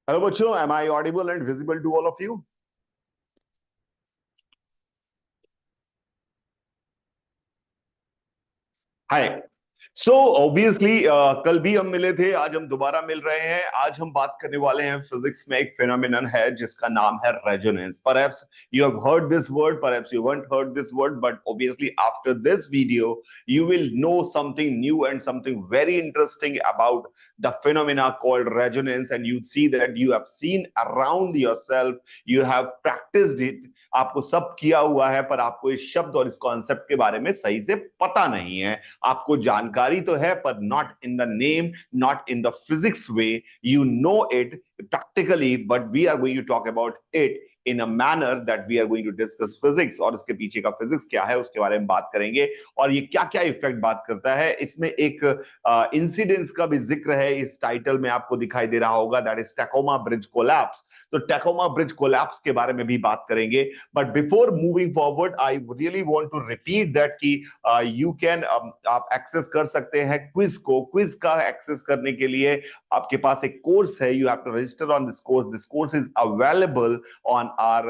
Hello, Bacho. Am I audible and visible to all of you? Hi. So obviously कल भी हम मिले थे, आज हम दोबारा मिल रहे हैं। आज हम बात करने वाले हैं फिजिक्स में एक फिनोमिनन है जिसका नाम है resonance. Perhaps you have heard this word, perhaps you haven't heard this word, but obviously after this video you will know something new and something very interesting about the phenomena called resonance, and you see that you have seen around yourself, you have practiced it। आपको सब किया हुआ है पर आपको इस शब्द और इस कॉन्सेप्ट के बारे में सही से पता नहीं है। आपको जानकारी तो है पर not in the name, not in the physics way. You know it practically, but we are going to talk about it in a manner that we are going to discuss physics, और इसके पीछे का physics क्या है उसके बारे में बात करेंगे। और ये क्या क्या इफेक्ट बात करता है, इसमें एक इंसिडेंस का भी जिक्र है। इस टाइटल में आपको दिखाई दे रहा होगा, that is Tacoma bridge collapse. तो टैकोमा ब्रिज कोलैप्स के बारे में भी बात करेंगे। But before moving forward I really want to repeat that कि यू कैन आप एक्सेस कर सकते हैं क्विज को। क्विज का एक्सेस करने के लिए आपके पास एक कोर्स है, you have to register on this course. This course is available on our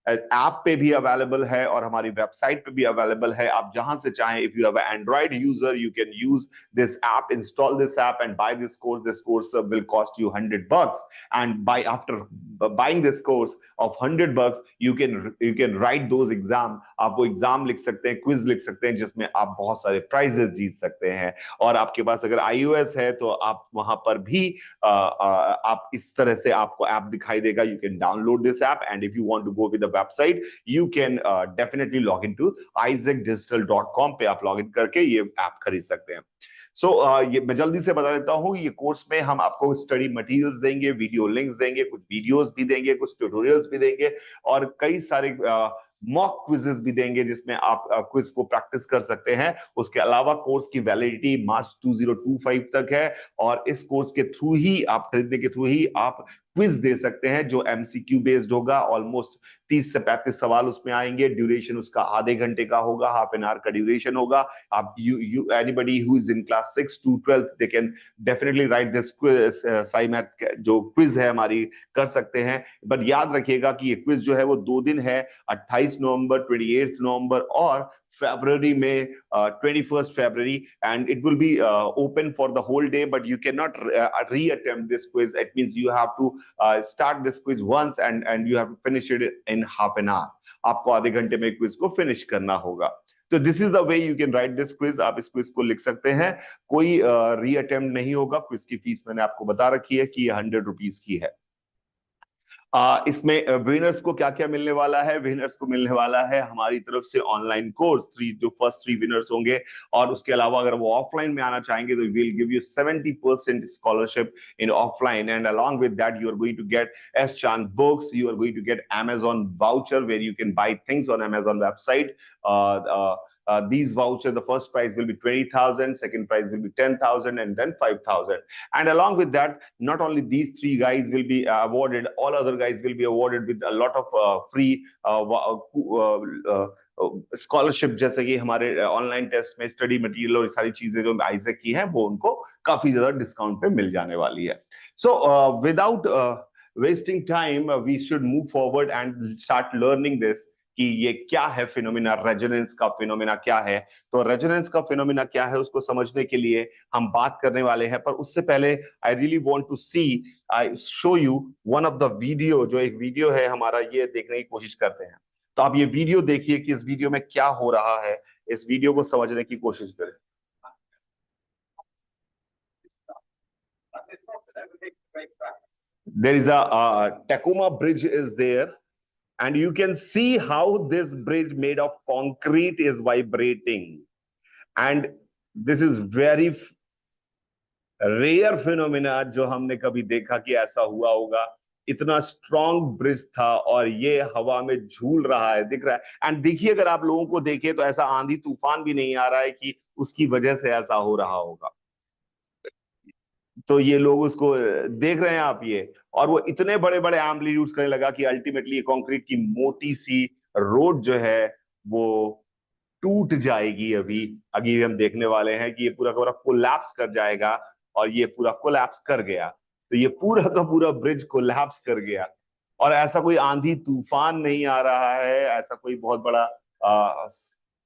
app पे भी अवेलेबल है और हमारी वेबसाइट पे भी अवेलेबल है। आप जहां से चाहें, if you have android user, you can use this app, install this app and buy this course. This course will cost you $100, and buy after buying this course of $100 you can write those exam. आप वो exam लिख सकते हैं, quiz लिख सकते हैं, जिसमें आप बहुत सारे प्राइजेस जीत सकते हैं। और आपके पास अगर iOS है तो आप वहां पर भी आप इस तरह से आपको ऐप दिखाई देगा। You can download this app, and if you want to go with the website, you can definitely log in to isaacdigital.com पे आप लॉग इन करके ये ऐप खरीद सकते हैं। सो ये मैं जल्दी से बता देता हूँ, ये कोर्स में हम आपको स्टडी मटेरियल्स देंगे, वीडियो लिंक्स देंगे, कुछ वीडियोस भी देंगे, कुछ ट्यूटोरियल्स भी देंगे, और कई सारे मॉक क्विजेस भी देंगे जिसमें आप क्विज को प्रैक्टिस कर सकते हैं। उसके अलावा कोर्स की वैलिडिटी मार्च 2025 तक है, और इस कोर्स के थ्रू ही आप खरीदने के थ्रू ही आप क्विज दे सकते हैं जो एमसीक्यू बेस्ड होगा। ऑलमोस्ट 30 से 35 सवाल उसमें आएंगे। ड्यूरेशन उसका आधे घंटे का होगा, हाफ एन आवर का ड्यूरेशन होगा। आप you anybody who is in class 6 to 12 they can definitely write this quiz. साइमैट जो क्विज है हमारी कर सकते हैं। बट याद रखिएगा कि ये क्विज जो है वो 2 दिन है, 28 नवंबर, 28 नवंबर और February में 21st February, and it will be open for the whole day, but you cannot re-attempt this quiz. It means you have to start this quiz once and you have to finish it in half an hour. आपको आधे घंटे में quiz को finish करना होगा। तो this is the way you can write this quiz. आप इस क्विज को लिख सकते हैं, कोई री अटेम्प्ट नहीं होगा। क्विज की फीस मैंने आपको बता रखी है कि ये ₹100 की है। इसमें विनर्स को क्या क्या मिलने वाला है? विनर्स को मिलने वाला है हमारी तरफ से ऑनलाइन कोर्स, जो फर्स्ट 3 विनर्स होंगे। और उसके अलावा अगर वो ऑफलाइन में आना चाहेंगे तो will give you 70% scholarship in offline, and along with that you are going to get S Chand books, you are going to get Amazon voucher where you can buy things on Amazon website. uh, uh, these vouchers, the first prize will be 20,000, second prize will be 10,000, and then 5,000. And along with that, not only these 3 guys will be awarded, all other guys will be awarded with a lot of free scholarship, जैसे कि हमारे online test में study material और सारी चीजें जो Isaac की हैं वो उनको काफी ज्यादा डिस्काउंट पे मिल जाने वाली है। So without wasting time we should move forward and start learning this कि ये क्या है फिनोमिना, रेजोनेंस का फिनोमिना क्या है। तो रेजोनेंस का फिनोमिना क्या है उसको समझने के लिए हम बात करने वाले हैं, पर उससे पहले I really want to see, I show you one of the video. जो एक वीडियो है हमारा, ये देखने की कोशिश करते हैं। तो आप ये वीडियो देखिए कि इस वीडियो में क्या हो रहा है, इस वीडियो को समझने की कोशिश करें। There is a Tacoma bridge is there, and you can see how this bridge made of concrete is vibrating, and this is very rare phenomena जो हमने कभी देखा कि ऐसा हुआ होगा। इतना स्ट्रॉन्ग ब्रिज था और ये हवा में झूल रहा है, दिख रहा है। एंड देखिए, अगर आप लोगों को देखें तो ऐसा आंधी तूफान भी नहीं आ रहा है कि उसकी वजह से ऐसा हो रहा होगा। तो ये लोग उसको देख रहे हैं आप ये, और वो इतने बड़े बड़े एम्पलीट्यूड्स करने लगा कि अल्टीमेटली ये कंक्रीट की मोटी सी रोड जो है वो टूट जाएगी। अभी अभी हम देखने वाले हैं कि ये पूरा का पूरा कोलैप्स कर जाएगा, और ये पूरा कोलैप्स कर गया। तो ये पूरा का पूरा ब्रिज कोलैप्स कर गया। और ऐसा कोई आंधी तूफान नहीं आ रहा है, ऐसा कोई बहुत बड़ा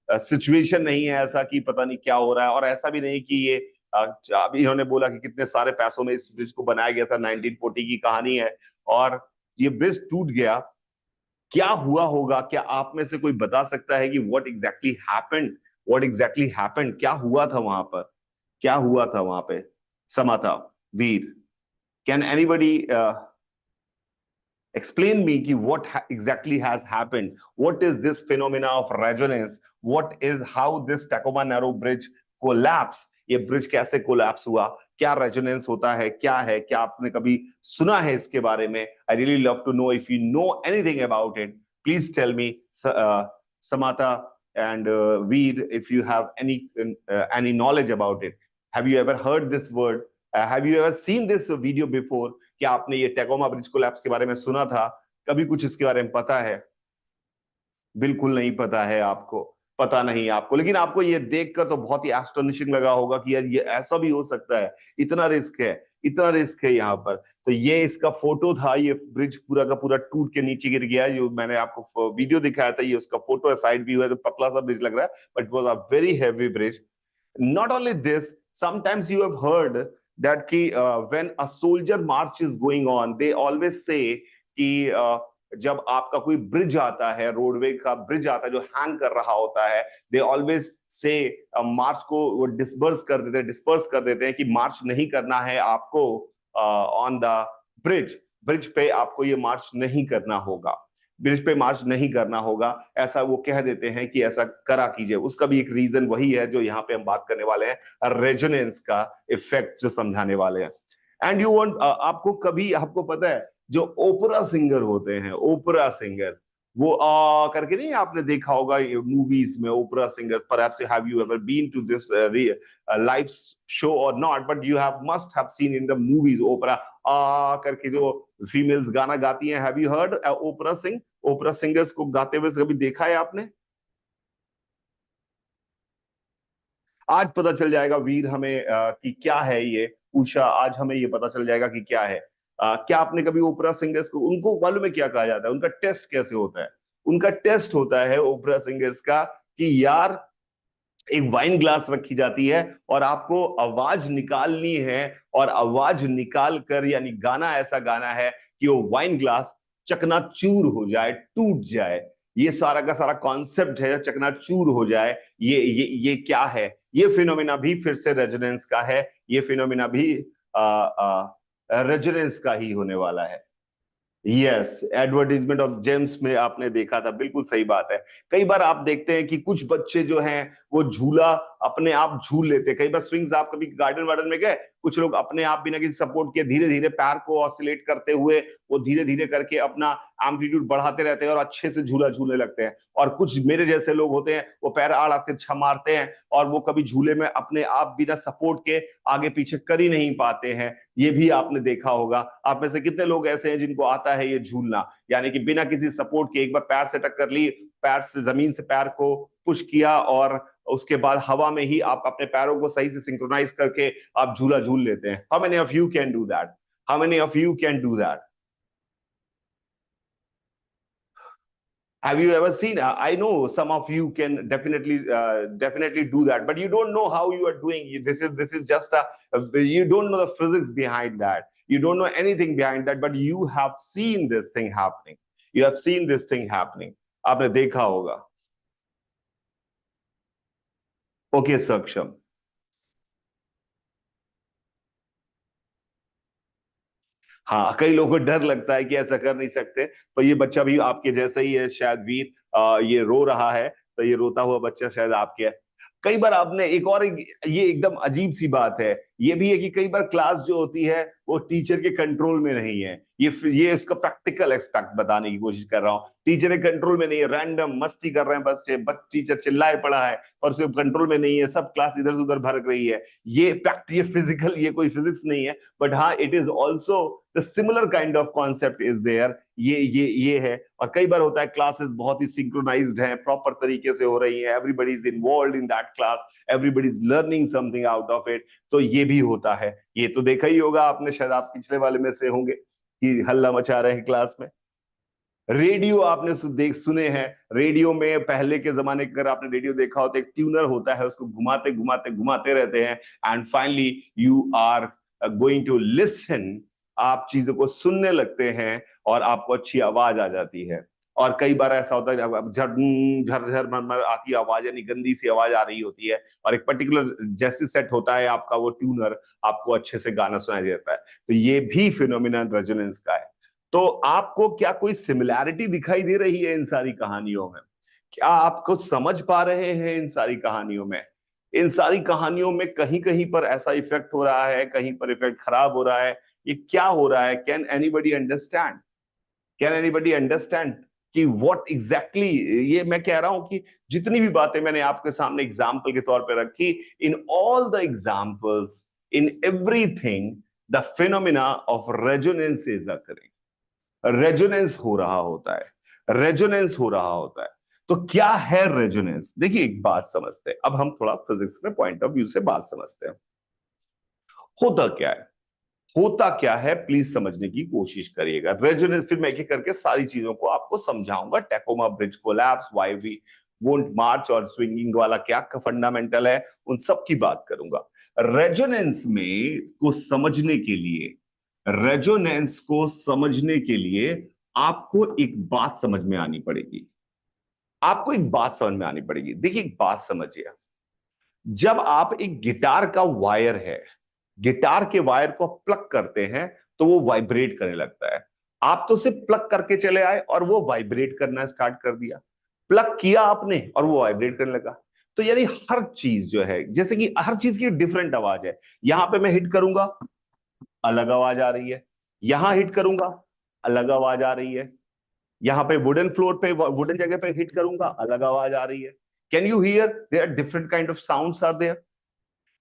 सिचुएशन नहीं है ऐसा कि पता नहीं क्या हो रहा है। और ऐसा भी नहीं कि ये अभी इन्होंने बोला कि कितने सारे पैसों में इस ब्रिज को बनाया गया था, 1940 की कहानी है और ये ब्रिज टूट गया। क्या हुआ होगा? क्या आप में से कोई बता सकता है कि what exactly happened? What exactly happened? क्या हुआ था वहां पर? क्या हुआ था वहां पे? Samata, Veer, can anybody explain me ki what exactly has happened? What is this phenomena of resonance? What is how this Tacoma Narrow Bridge collapse? ये ब्रिज कैसे कोलैप्स हुआ? क्या रेजोनेंस होता है? क्या है? क्या आपने कभी सुना है इसके बारे में? I really love to know if you know anything about it, please tell me. Samata and Veer, if you have any knowledge about it, have you ever heard this word? Have you ever seen this video before? क्या आपने ये Tacoma bridge collapse के बारे में सुना था? कभी कुछ इसके बारे में पता है? बिल्कुल नहीं पता है आपको, पता नहीं आपको। लेकिन आपको ये देखकर तो बहुत ही एस्टोनिशिंग लगा होगा कि यार ये ऐसा भी हो सकता है, इतना रिस्क है, इतना रिस्क है यहाँ पर। तो ये इसका फोटो था, ये ब्रिज पूरा का पूरा टूट के नीचे गिर गया। जो मैंने आपको वीडियो दिखाया था, ये उसका फोटो है, साइड व्यू है, तो पतला सा ब्रिज लग रहा है, but it was a very heavy bridge. Not only this, sometimes you have heard that ki, when a soldier march is going on, they always say कि जब आपका कोई ब्रिज आता है, रोडवे का ब्रिज आता है जो हैंग कर रहा होता है, दे ऑलवेज से मार्च को वो डिस्पर्स कर देते हैं कि मार्च नहीं करना है आपको ऑन द ब्रिज। ब्रिज पे आपको ये मार्च नहीं करना होगा, ब्रिज पे मार्च नहीं करना होगा, ऐसा वो कह देते हैं कि ऐसा करा कीजिए। उसका भी एक रीजन वही है जो यहाँ पे हम बात करने वाले हैं, रेजोनेंस का इफेक्ट जो समझाने वाले हैं। एंड यू वांट, आपको कभी, आपको पता है जो ओपरा सिंगर होते हैं, ओपरा सिंगर, वो करके नहीं आपने देखा होगा मूवीज में opera singers, perhaps have you ever been to this live show और not, but you have must have seen in the movies opera करके जो फीमेल्स गाना गाती हैं। Have you heard opera sing? Opera singers को गाते हुए कभी देखा है आपने? आज पता चल जाएगा वीर हमें कि क्या है ये। उषा, आज हमें ये पता चल जाएगा कि क्या है। क्या आपने कभी ओपरा सिंगर्स को, उनको मालूम है क्या कहा जाता है? उनका टेस्ट कैसे होता है? उनका टेस्ट होता है ओपरा सिंगर्स का कि यार एक वाइन ग्लास रखी जाती है और आपको आवाज निकालनी है, और आवाज निकाल कर, यानी गाना ऐसा गाना है कि वो वाइन ग्लास चकनाचूर हो जाए, टूट जाए। ये सारा का सारा कॉन्सेप्ट है, चकनाचूर हो जाए। ये क्या है? ये फिनोमिना भी फिर से रेजोनेंस का है, ये फिनोमिना भी रेजोनेंस का ही होने वाला है। यस, एडवर्टीजमेंट ऑफ जेम्स में आपने देखा था, बिल्कुल सही बात है। कई बार आप देखते हैं कि कुछ बच्चे जो हैं वो झूला अपने आप झूल लेते हैं। कई बार स्विंग्स, आप कभी गार्डन वार्डन में गए, कुछ लोग अपने आप बिना किसी सपोर्ट के धीरे धीरे पैर को ऑसिलेट करते हुए वो धीरे धीरे करके अपना एम्पलीट्यूड बढ़ाते रहते हैं और अच्छे से झूला झूलने लगते हैं। और कुछ मेरे जैसे लोग होते हैं, वो पैर आड़ तिरछा मारते हैं और वो कभी झूले में अपने आप बिना सपोर्ट के आगे पीछे कर ही नहीं पाते हैं। ये भी आपने देखा होगा। आप में से कितने लोग ऐसे हैं जिनको आता है ये झूलना, यानी कि बिना किसी सपोर्ट के एक बार पैर से टक्कर ली, पैर से जमीन से पैर को पुश किया और उसके बाद हवा में ही आप अपने पैरों को सही से सिंक्रोनाइज करके आप झूला झूल लेते हैं। How many of you can do that? How many of you can do that? Have you ever seen? I know some of you can definitely do that, but you don't know how you are doing. This is just a, you don't know the physics behind that. You don't know anything behind that, but you have seen this thing happening. You have seen this thing happening. आपने देखा होगा। Okay सक्षम, हाँ, कई लोगों को डर लगता है कि ऐसा कर नहीं सकते, पर ये बच्चा भी आपके जैसा ही है शायद वीर। ये रो रहा है, तो ये रोता हुआ बच्चा शायद आपके है। कई बार आपने ये एकदम अजीब सी बात है, ये भी है कि कई बार क्लास जो होती है वो टीचर के कंट्रोल में नहीं है। ये इसका प्रैक्टिकल एक्सपेक्ट बताने की कोशिश कर रहा हूँ। टीचर के कंट्रोल में नहीं है, रैंडम मस्ती कर रहे हैं बच्चे, टीचर चिल्लाए पड़ा है और उसे कंट्रोल में नहीं है, सब क्लास इधर उधर भड़क रही है। ये फैक्ट, ये फिजिकल, ये कोई फिजिक्स नहीं है, बट हाँ, it is also the similar kind of concept is there. ये है। और कई बार होता है क्लासेस बहुत ही सिंक्रोनाइज्ड हैं, प्रॉपर तरीके से हो रही हैं, everybody is involve in that class, everybody is learning something out of it. तो ये भी होता है। ये तो देखा ही होगा आपने, शायद आप पिछले वाले में से होंगे कि हल्ला मचा रहे हैं क्लास में। रेडियो आपने सुने हैं। रेडियो में पहले के जमाने अगर आपने रेडियो देखा हो तो एक ट्यूनर होता है, उसको घुमाते घुमाते घुमाते रहते हैं, and finally you are going to listen. आप चीजों को सुनने लगते हैं और आपको अच्छी आवाज आ जाती है। और कई बार ऐसा होता है अब झर झर मर आती आवाज, यानी गंदी सी आवाज आ रही होती है, और एक पर्टिकुलर जैसे सेट होता है आपका वो ट्यूनर, आपको अच्छे से गाना सुनाई देता है। तो ये भी फिनोमिनन रेजोनेंस का है। तो आपको क्या कोई सिमिलैरिटी दिखाई दे रही है इन सारी कहानियों में? क्या आप कुछ समझ पा रहे हैं इन सारी कहानियों में? इन सारी कहानियों में कहीं कहीं पर ऐसा इफेक्ट हो रहा है, कहीं पर इफेक्ट खराब हो रहा है, ये क्या हो रहा है? Can anybody understand? Can anybody understand कि व्हाट एग्जैक्टली ये मैं कह रहा हूं कि जितनी भी बातें मैंने आपके सामने एग्जाम्पल के तौर पर रखी, in all the examples, in everything, the phenomena of resonance is occurring. Resonance हो रहा होता है, रेजोनेंस हो रहा होता है। तो क्या है रेजोनेंस? देखिए एक बात समझते हैं, अब हम थोड़ा फिजिक्स में पॉइंट ऑफ व्यू से बात समझते हैं। होता क्या है? होता क्या है प्लीज समझने की कोशिश करिएगा। रेजोनेंस, फिर मैं एक एक करके सारी चीजों को आपको समझाऊंगा। Tacoma bridge collapse, why we won't march, और स्विंगिंग वाला क्या फंडामेंटल है, उन सब की बात करूंगा। रेजोनेंस में को समझने के लिए, रेजोनेंस को समझने के लिए आपको एक बात समझ में आनी पड़ेगी। आपको एक बात समझ में आनी पड़ेगी। देखिए एक बात समझिए, जब आप एक गिटार का वायर है, गिटार के वायर को प्लग करते हैं तो वो वाइब्रेट करने लगता है। आप तो सिर्फ प्लग करके चले आए और वो वाइब्रेट करना स्टार्ट कर दिया। प्लग किया आपने और वो वाइब्रेट करने लगा। तो यानी हर चीज जो है, जैसे कि हर चीज की डिफरेंट आवाज है। यहां पे मैं हिट करूंगा, अलग आवाज आ रही है। यहां हिट करूंगा, अलग आवाज आ रही है। यहां पे वुडन फ्लोर पे, वुडन जगह पे हिट करूंगा, अलग आवाज आ रही है। Can you hear? There are different kind of sounds are there,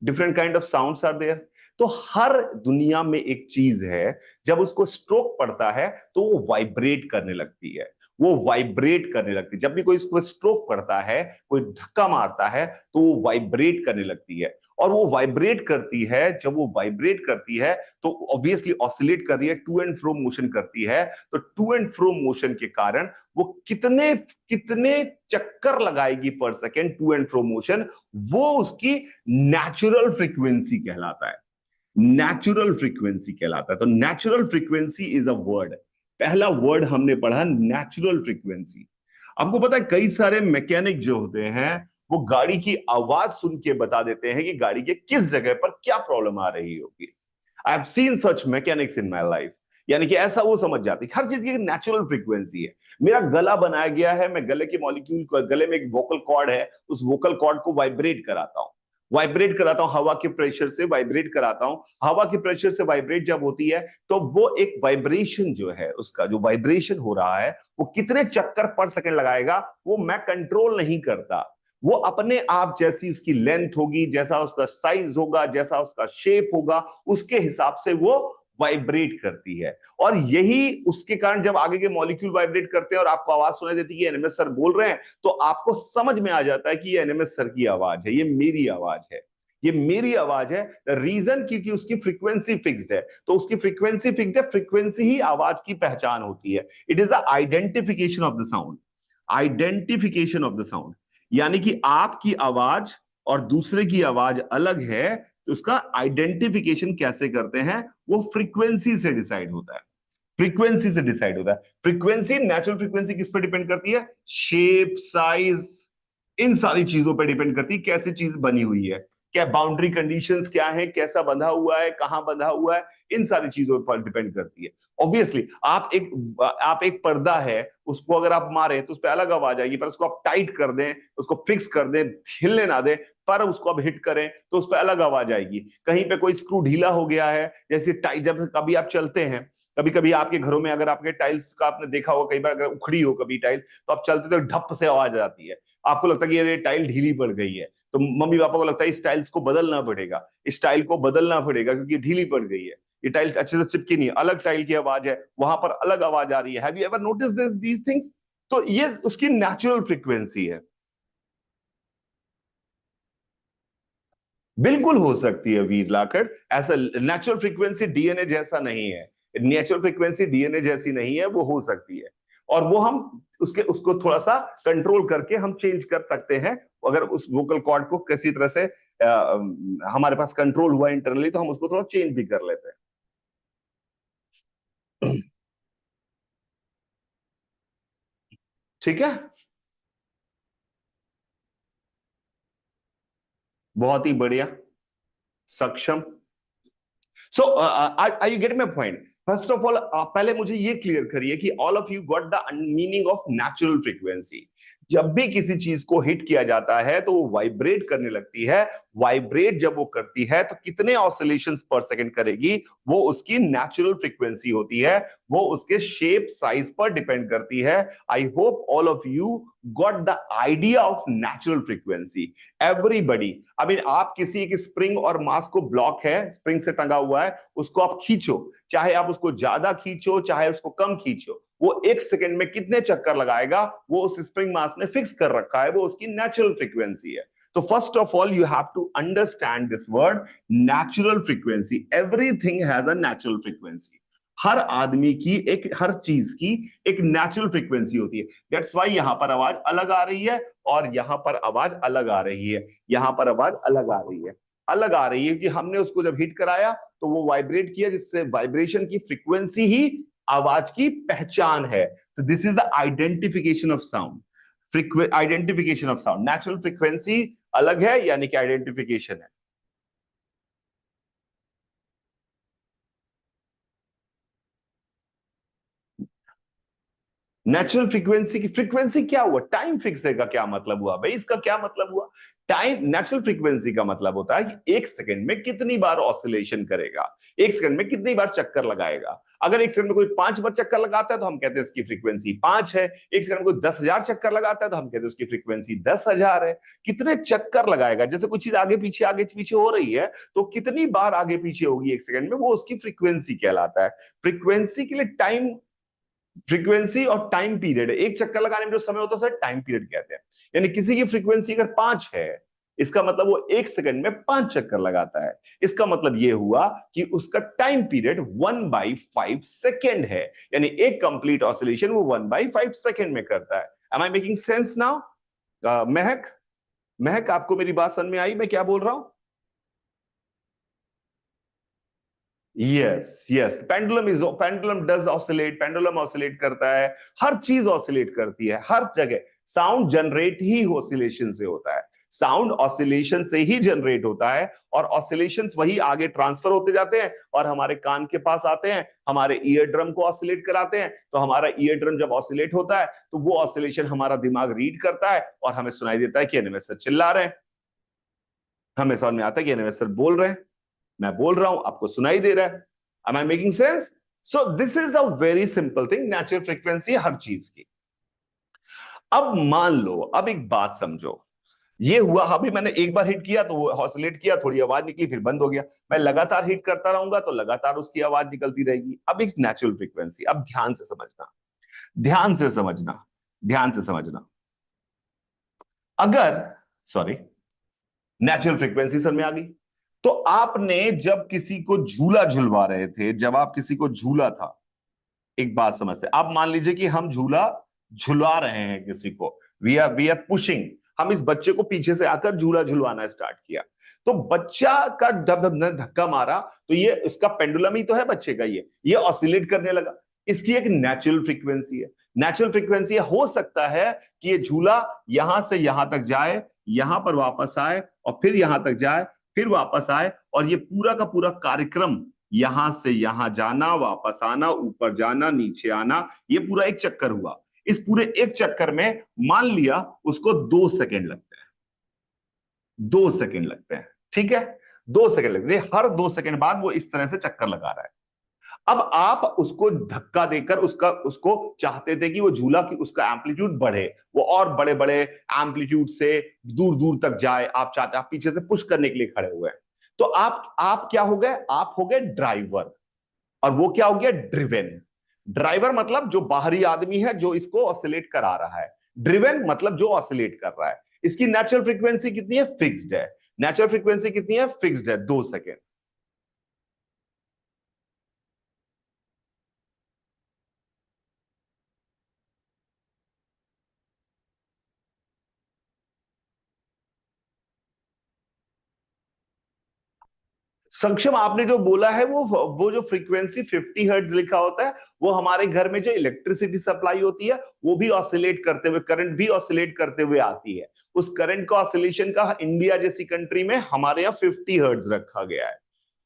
different kind of sounds are there. तो हर दुनिया में एक चीज है, जब उसको स्ट्रोक पड़ता है तो वो वाइब्रेट करने लगती है। वो वाइब्रेट करने लगती है। जब भी कोई इसको स्ट्रोक पड़ता है, कोई धक्का मारता है, तो वो वाइब्रेट करने लगती है। और वो वाइब्रेट करती है, जब वो वाइब्रेट करती है तो ऑब्वियसली ऑसिलेट कर रही है, टू एंड फ्रो मोशन करती है। तो टू एंड फ्रो मोशन के कारण वो कितने कितने चक्कर लगाएगी पर second, to and fro motion, वो उसकी नेचुरल फ्रीक्वेंसी कहलाता है। नेचुरल फ्रीक्वेंसी कहलाता है। तो natural frequency is a word. पहला वर्ड हमने पढ़ा नेचुरल फ्रीक्वेंसी। आपको पता है कई सारे मैकेनिक जो होते हैं वो गाड़ी की आवाज सुन के बता देते हैं कि गाड़ी के किस जगह पर क्या प्रॉब्लम आ रही होगी। I have seen such mechanics in my life. यानी कि ऐसा वो समझ जाती है। हर चीज की नेचुरल फ्रीक्वेंसी है। मेरा गला बनाया गया है, मैं गले के मॉलिक्यूल, गले में एक वोकल कॉर्ड है, उस वोकल कॉर्ड को वाइब्रेट कराता हूं, वाइब्रेट कराता हूं हवा के प्रेशर से, वाइब्रेट कराता हूं। हवा के प्रेशर से वाइब्रेट जब होती है तो वो एक वाइब्रेशन जो है, उसका जो वाइब्रेशन हो रहा है वो कितने चक्कर पर सेकंड लगाएगा वो मैं कंट्रोल नहीं करता। वो अपने आप, जैसी उसकी लेंथ होगी, जैसा उसका साइज होगा, जैसा उसका शेप होगा, उसके हिसाब से वो वाइब्रेट करती है। और यही उसके कारण जब आगे के मॉलिक्यूल वाइब्रेट करते हैं और आपको आवाज सुनाई देती है एनएमएस सर बोल रहे हैं, तो आपको समझ में आ जाता है कि ये एनएमएस सर की आवाज है, ये मेरी आवाज है, ये मेरी आवाज है। रीजन क्योंकि उसकी फ्रीक्वेंसी फिक्स्ड है। तो उसकी फ्रीक्वेंसी फिक्स्ड है, फ्रीक्वेंसी ही आवाज की पहचान होती है। It is the identification of the sound. Identification of the sound, यानी कि आपकी आवाज और दूसरे की आवाज अलग है, तो उसका आइडेंटिफिकेशन कैसे करते हैं? वो फ्रीक्वेंसी से डिसाइड होता है। फ्रीक्वेंसी से डिसाइड होता है। फ्रीक्वेंसी, नेचुरल फ्रीक्वेंसी किस पे डिपेंड करती है? शेप, साइज, इन सारी चीजों पे डिपेंड करती है कैसी चीज बनी हुई है, क्या बाउंड्री कंडीशंस क्या है, कैसा बंधा हुआ है, कहां बंधा हुआ है, इन सारी चीजों पर डिपेंड करती है। ऑब्वियसली आप एक पर्दा है, उसको अगर आप मारे तो उस पर अलग आवाज आएगी, पर उसको आप टाइट कर दें, उसको फिक्स कर दें, हिलने ना दें, पर उसको अब हिट करें तो उस पर अलग आवाज आएगी। कहीं पे कोई स्क्रू ढीला हो गया है, जैसे टाइट, जब कभी आप चलते हैं, कभी कभी आपके घरों में अगर आपके टाइल्स का आपने देखा होगा, कई बार अगर उखड़ी हो कभी टाइल, तो आप चलते तो ढप से आवाज आती है। आपको लगता है कि ये टाइल ढीली पड़ गई है, तो मम्मी पापा को लगता है इस टाइल्स को बदलना पड़ेगा, इस टाइल को बदलना पड़ेगा क्योंकि ढीली पड़ गई है। ये टाइल अच्छे से चिपकी नहीं, अलग टाइल की आवाज है, वहां पर अलग आवाज आ रही है। Have you ever notice these things? तो ये उसकी नेचुरल फ्रीक्वेंसी है। बिल्कुल हो सकती है वीर लाखड़, ऐसा नेचुरल फ्रीक्वेंसी डीएनए जैसा नहीं है, नेचुरल फ्रीक्वेंसी डीएनए जैसी नहीं है, वो हो सकती है। और वो हम उसको थोड़ा सा कंट्रोल करके हम चेंज कर सकते हैं। अगर उस वोकल कॉर्ड को किसी तरह से हमारे पास कंट्रोल हुआ इंटरनली, तो हम उसको थोड़ा चेंज भी कर लेते हैं। ठीक है, बहुत ही बढ़िया, Saksham. So I you get my point? First of all पहले मुझे ये क्लियर करिए कि all of you got the meaning of natural frequency. जब भी किसी चीज को हिट किया जाता है तो वो वाइब्रेट करने लगती है। वाइब्रेट जब वो करती है तो कितने ऑसिलेशंस पर सेकंड करेगी, वो उसकी नेचुरल फ्रीक्वेंसी होती है। वो उसके शेप साइज पर डिपेंड करती है। I hope all of you got the idea of natural frequency. Everybody, I mean, आप किसी एक स्प्रिंग और मास को, ब्लॉक है, स्प्रिंग से टंगा हुआ है, उसको आप खींचो, चाहे आप उसको ज्यादा खींचो चाहे उसको कम खींचो, वो एक सेकंड में कितने चक्कर लगाएगा वो उस स्प्रिंग मास ने फिक्स कर रखा है, वो उसकी नेचुरल फ्रीक्वेंसी है। तो first of all you have to understand this word natural frequency. Everything has a natural frequency. हर आदमी की एक, हर चीज की एक नेचुरल फ्रीक्वेंसी होती है। दैट्स वाई यहां पर आवाज अलग आ रही है और यहां पर आवाज अलग आ रही है, यहां पर आवाज अलग आ रही है। अलग आ रही है कि हमने उसको जब हिट कराया तो वो वाइब्रेट किया, जिससे वाइब्रेशन की फ्रीक्वेंसी ही आवाज की पहचान है। तो this is the identification of sound. Identification of sound, natural frequency अलग है, यानी कि आइडेंटिफिकेशन है। नेचुरल फ्रीक्वेंसी की फ्रीक्वेंसी क्या हुआ? टाइम फिक्स है का क्या मतलब हुआ भाई? इसका क्या मतलब हुआ? टाइम, नेचुरल फ्रीक्वेंसी का मतलब होता है कि एक सेकंड में कितनी बार ऑसिलेशन करेगा, एक सेकंड में कितनी बार चक्कर लगाएगा। अगर एक सेकंड में कोई 5 बार चक्कर लगाता है तो हम कहते हैं इसकी फ्रीक्वेंसी 5 है। एक सेकंड में कोई 10,000 चक्कर लगाता है तो हम कहते हैं उसकी फ्रीक्वेंसी 10,000 है। कितने चक्कर लगाएगा, जैसे कोई चीज आगे पीछे हो रही है तो कितनी बार आगे पीछे होगी एक सेकंड में, वो उसकी फ्रीक्वेंसी कहलाता है। फ्रीक्वेंसी के लिए टाइम, फ्रीक्वेंसी और टाइम पीरियड, एक चक्कर लगाने में जो समय होता है उसे टाइम पीरियड कहते हैं। यानी किसी की फ्रीक्वेंसी अगर 5 है, इसका मतलब वो एक सेकंड में 5 चक्कर लगाता है। इसका मतलब यह हुआ कि उसका टाइम पीरियड 1/5 सेकेंड है। यानी एक कंप्लीट ऑसिलेशन वो 1/5 सेकेंड में करता है। Am I making sense now? Mahak, Mahak, आपको मेरी बात समझ में आई मैं क्या बोल रहा हूं? Yes yes, pendulum does oscillate, pendulum oscillate करता है। हर चीज ऑसिलेट करती है, हर जगह। साउंड जनरेट ही ऑसिलेशन से होता है, साउंड ऑसिलेशन से ही जनरेट होता है, और ऑसिलेशंस वही आगे ट्रांसफर होते जाते हैं और हमारे कान के पास आते हैं, हमारे ईयर ड्रम को ऑसिलेट कराते हैं। तो हमारा ईयर ड्रम जब ऑसिलेट होता है तो वो ऑसिलेशन हमारा दिमाग रीड करता है और हमें सुनाई देता है कि एनिमे सर चिल्ला रहे हैं। हमें समझ में आता है कि एनिमे सर बोल रहे हैं, मैं बोल रहा हूं, आपको सुनाई दे रहा है। Am I making sense? So this is a very simple thing, natural frequency हर चीज की। अब मान लो, अब एक बात समझो, ये हुआ, अभी मैंने एक बार हिट किया तो वो ऑसिलेट किया, थोड़ी आवाज निकली, फिर बंद हो गया। मैं लगातार हिट करता रहूंगा तो लगातार उसकी आवाज निकलती रहेगी। अब एक नेचुरल फ्रीक्वेंसी, अब ध्यान से समझना, ध्यान से समझना, ध्यान से समझना। अगर, सॉरी, नेचुरल फ्रीक्वेंसी सर में आ गई। तो आपने जब किसी को झूला झुलवा रहे थे, जब आप किसी को झूला था, एक बात समझते, आप मान लीजिए कि हम झूला झुला रहे हैं किसी को, वी आर पुशिंग, हम इस बच्चे को पीछे से आकर झूला झुलवाना स्टार्ट किया। तो बच्चा का जब हमने धक्का मारा तो ये इसका पेंडुलम ही तो है बच्चे का, ये ऑसिलेट करने लगा। इसकी एक नेचुरल फ्रीक्वेंसी है। नेचुरल फ्रीक्वेंसी हो सकता है कि ये झूला यहां से यहां तक जाए, यहां पर वापस आए और फिर यहां तक जाए, फिर वापस आए, और ये पूरा का पूरा कार्यक्रम, यहां से यहां जाना, वापस आना, ऊपर जाना, नीचे आना, ये पूरा एक चक्कर हुआ। इस पूरे एक चक्कर में मान लिया उसको 2 सेकंड लगते हैं, 2 सेकंड लगते हैं, ठीक है, 2 सेकंड लगते हैं। हर 2 सेकंड बाद वो इस तरह से चक्कर लगा रहा है। अब आप उसको धक्का देकर उसको चाहते थे कि वो झूला की उसका एम्पलीट्यूड बढ़े, वो और बड़े बड़े एम्पलीट्यूड से दूर दूर तक जाए, आप चाहते, आप पीछे से पुश करने के लिए खड़े हुए हैं। तो आप क्या हो गए? आप हो गए ड्राइवर। और वो क्या हो गया, ड्रिवेन। ड्राइवर मतलब जो बाहरी आदमी है जो इसको ऑसिलेट करा रहा है, ड्रिवेन मतलब जो ऑसिलेट कर रहा है। इसकी नेचुरल फ्रीक्वेंसी कितनी है, फिक्स्ड है। नेचुरल फ्रीक्वेंसी कितनी है, फिक्स्ड है, 2 सेकेंड। संक्षम आपने जो बोला है वो जो फ्रीक्वेंसी 50 हर्ट्ज लिखा होता है, वो हमारे घर में जो इलेक्ट्रिसिटी सप्लाई होती है वो भी ऑसिलेट करते हुए, करंट भी ऑसिलेट करते हुए आती है। उस करंट का ऑसिलेशन का इंडिया जैसी कंट्री में हमारे यहाँ 50 हर्ट्ज रखा गया है।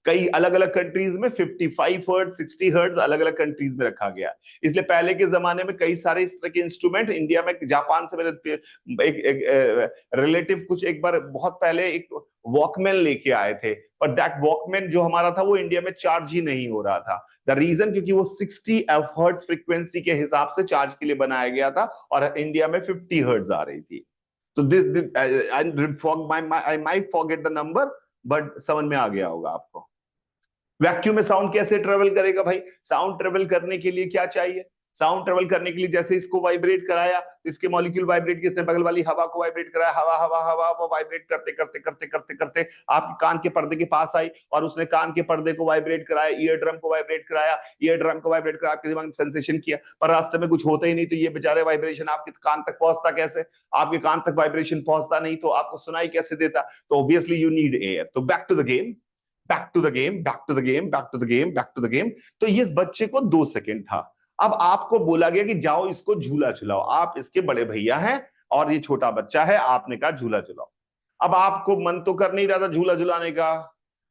कई अलग अलग कंट्रीज में 55 हर्ट्ज, 60 हर्ट्ज अलग अलग कंट्रीज में रखा गया। इसलिए पहले के जमाने में कई सारे इस तरह के इंस्ट्रूमेंट इंडिया में, जापान से मेरे एक रिलेटिव कुछ एक बार बहुत पहले एक वॉकमैन लेके आए थे, पर दैट वॉकमैन जो हमारा था वो इंडिया में चार्ज ही नहीं हो रहा था। द रीजन क्योंकि वो 60 हर्ट्ज फ्रीक्वेंसी के हिसाब से चार्ज के लिए बनाया गया था और इंडिया में 50 हर्ट्ज आ रही थी। तो this I might forget the number, but समझ में आ गया होगा आपको। वैक्यूम में साउंड कैसे ट्रेवल करेगा भाई, साउंड ट्रेवल करने के लिए क्या चाहिए, साउंड ट्रेवल करने के लिए जैसे इसको वाइब्रेट कराया, इसके मॉलिक्यूल वाइब्रेट किए, इसने बगल वाली हवा को वाइब्रेट कराया, हवा हवा हवा वो वाइब्रेट करते करते करते करते करते आपके कान के पर्दे के पास आई और उसने कान के पर्दे को वाइब्रेट कराया, ईयर ड्रम को वाइब्रेट कराया, ईयर ड्रम को वाइब्रेट कराया, आपके दिमाग में सेंसेशन किया, पर रास्ते में कुछ होता ही नहीं, तो ये बेचारे वाइब्रेशन आपके कान तक पहुंचता कैसे, आपके कान तक वाइब्रेशन पहुंचता नहीं तो आपको सुनाई कैसे देता, तो ऑब्वियसली यू नीड एयर। तो back to the game, back to the game, back to the game, back to the game, back to the game. तो ये इस बच्चे को 2 सेकेंड था। अब आपको बोला गया कि जाओ इसको झूला झुलाओ, आप इसके बड़े भैया हैं और ये छोटा बच्चा है, आपने कहा झूला झुलाओ। अब आपको मन तो कर नहीं रहा था झूला झुलाने का,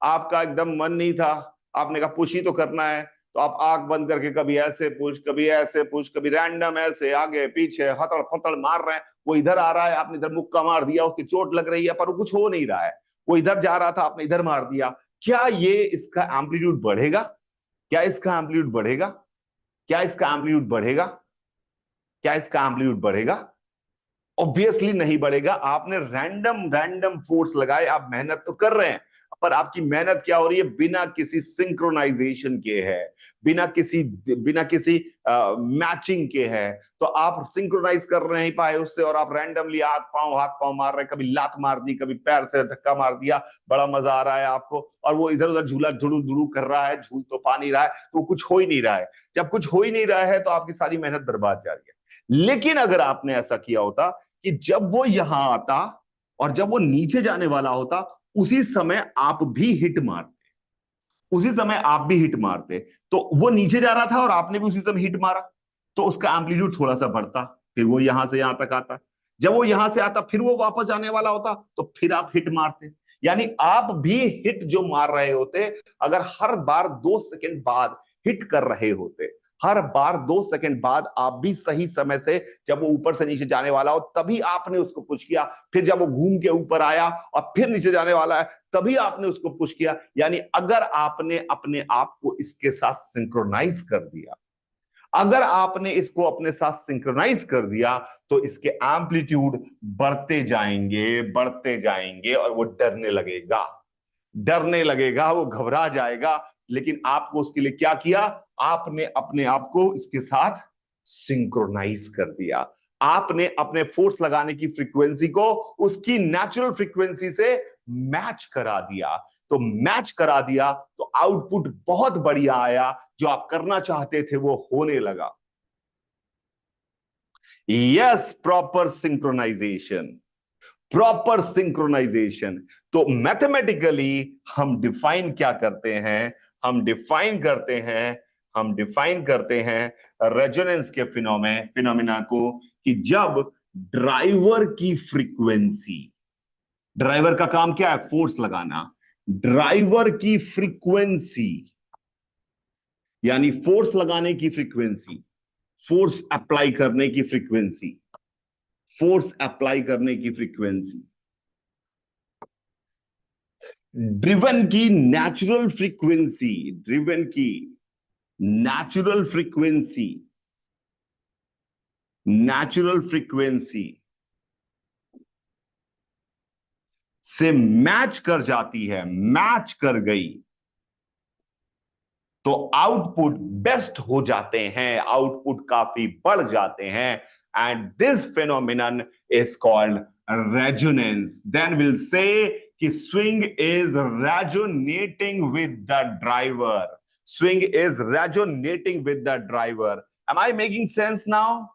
आपका एकदम मन नहीं था, आपने कहा पुश ही तो करना है, तो आप आंख बंद करके कभी ऐसे पुश, कभी ऐसे पुश, कभी रैंडम ऐसे आगे पीछे हथड़ फथड़ मार रहे हैं। वो इधर आ रहा है, आपने इधर मुक्का मार दिया, उसकी चोट लग रही है पर वो कुछ हो नहीं रहा है। वो इधर जा रहा था, आपने इधर मार दिया। क्या ये इसका एम्पलीट्यूड बढ़ेगा, क्या इसका एम्पलीट्यूड बढ़ेगा, क्या इसका एम्पलीट्यूड बढ़ेगा, क्या इसका एम्पलीट्यूड बढ़ेगा? ऑब्वियसली नहीं बढ़ेगा। आपने रैंडम रैंडम फोर्स लगाए, आप मेहनत तो कर रहे हैं, पर आपकी मेहनत क्या हो रही है, बिना किसी सिंक्रोनाइजेशन के है, बिना किसी मैचिंग के है। तो आप सिंक्रोनाइज कर नहीं पाए उससे और आप रैंडमली हाथ पांव मार रहे हैं, कभी लात मार दी, कभी पैर से धक्का मार दिया, बड़ा मजा आ रहा है आपको, और वो इधर उधर झूला झुड़ू झुड़ू कर रहा है, झूल तो पा नहीं रहा है, तो कुछ हो ही नहीं रहा है। जब कुछ हो ही नहीं रहा है तो आपकी सारी मेहनत बर्बाद जा रही है। लेकिन अगर आपने ऐसा किया होता कि जब वो यहां आता और जब वो नीचे जाने वाला होता, उसी समय आप भी हिट मारते, उसी समय आप भी हिट मारते, तो वो नीचे जा रहा था और आपने भी उसी समय हिट मारा, तो उसका एम्पलीट्यूड थोड़ा सा बढ़ता, फिर वो यहां से यहां तक आता। जब वो यहां से आता फिर वो वापस जाने वाला होता, तो फिर आप हिट मारते। यानी आप भी हिट जो मार रहे होते, अगर हर बार 2 सेकंड बाद हिट कर रहे होते, हर बार 2 सेकंड बाद आप भी सही समय से, जब वो ऊपर से नीचे जाने वाला हो तभी आपने उसको पुश किया, फिर जब वो घूम के ऊपर आया और फिर नीचे जाने वाला है तभी आपने उसको पुश किया। यानी अगर आपने अपने आप को इसके साथ सिंक्रोनाइज कर दिया, अगर आपने इसको अपने साथ सिंक्रोनाइज कर दिया, तो इसके एम्पलीट्यूड बढ़ते जाएंगे और वो डरने लगेगा, डरने लगेगा, वो घबरा जाएगा। लेकिन आपको उसके लिए क्या किया, आपने अपने आप को इसके साथ सिंक्रोनाइज कर दिया, आपने अपने फोर्स लगाने की फ्रीक्वेंसी को उसकी नेचुरल फ्रीक्वेंसी से मैच करा दिया। तो मैच करा दिया तो आउटपुट बहुत बढ़िया आया, जो आप करना चाहते थे वो होने लगा। Yes, proper synchronization, proper synchronization. तो मैथमेटिकली हम डिफाइन क्या करते हैं, हम डिफाइन करते हैं, हम डिफाइन करते हैं रेजोनेंस के फिनोमेना को, कि जब ड्राइवर की फ्रीक्वेंसी, ड्राइवर का काम क्या है, फोर्स लगाना, ड्राइवर की फ्रीक्वेंसी यानी फोर्स लगाने की फ्रीक्वेंसी, फोर्स अप्लाई करने की फ्रीक्वेंसी, फोर्स अप्लाई करने की फ्रीक्वेंसी, ड्रिवन की नेचुरल फ्रीक्वेंसी, ड्रिवन की नेचुरल फ्रीक्वेंसी, नेचुरल फ्रीक्वेंसी से मैच कर जाती है, मैच कर गई, तो आउटपुट बेस्ट हो जाते हैं, आउटपुट काफी बढ़ जाते हैं, and this phenomenon is called resonance. Then will say कि swing is resonating with the driver, swing is resonating with the driver. Am I making sense now?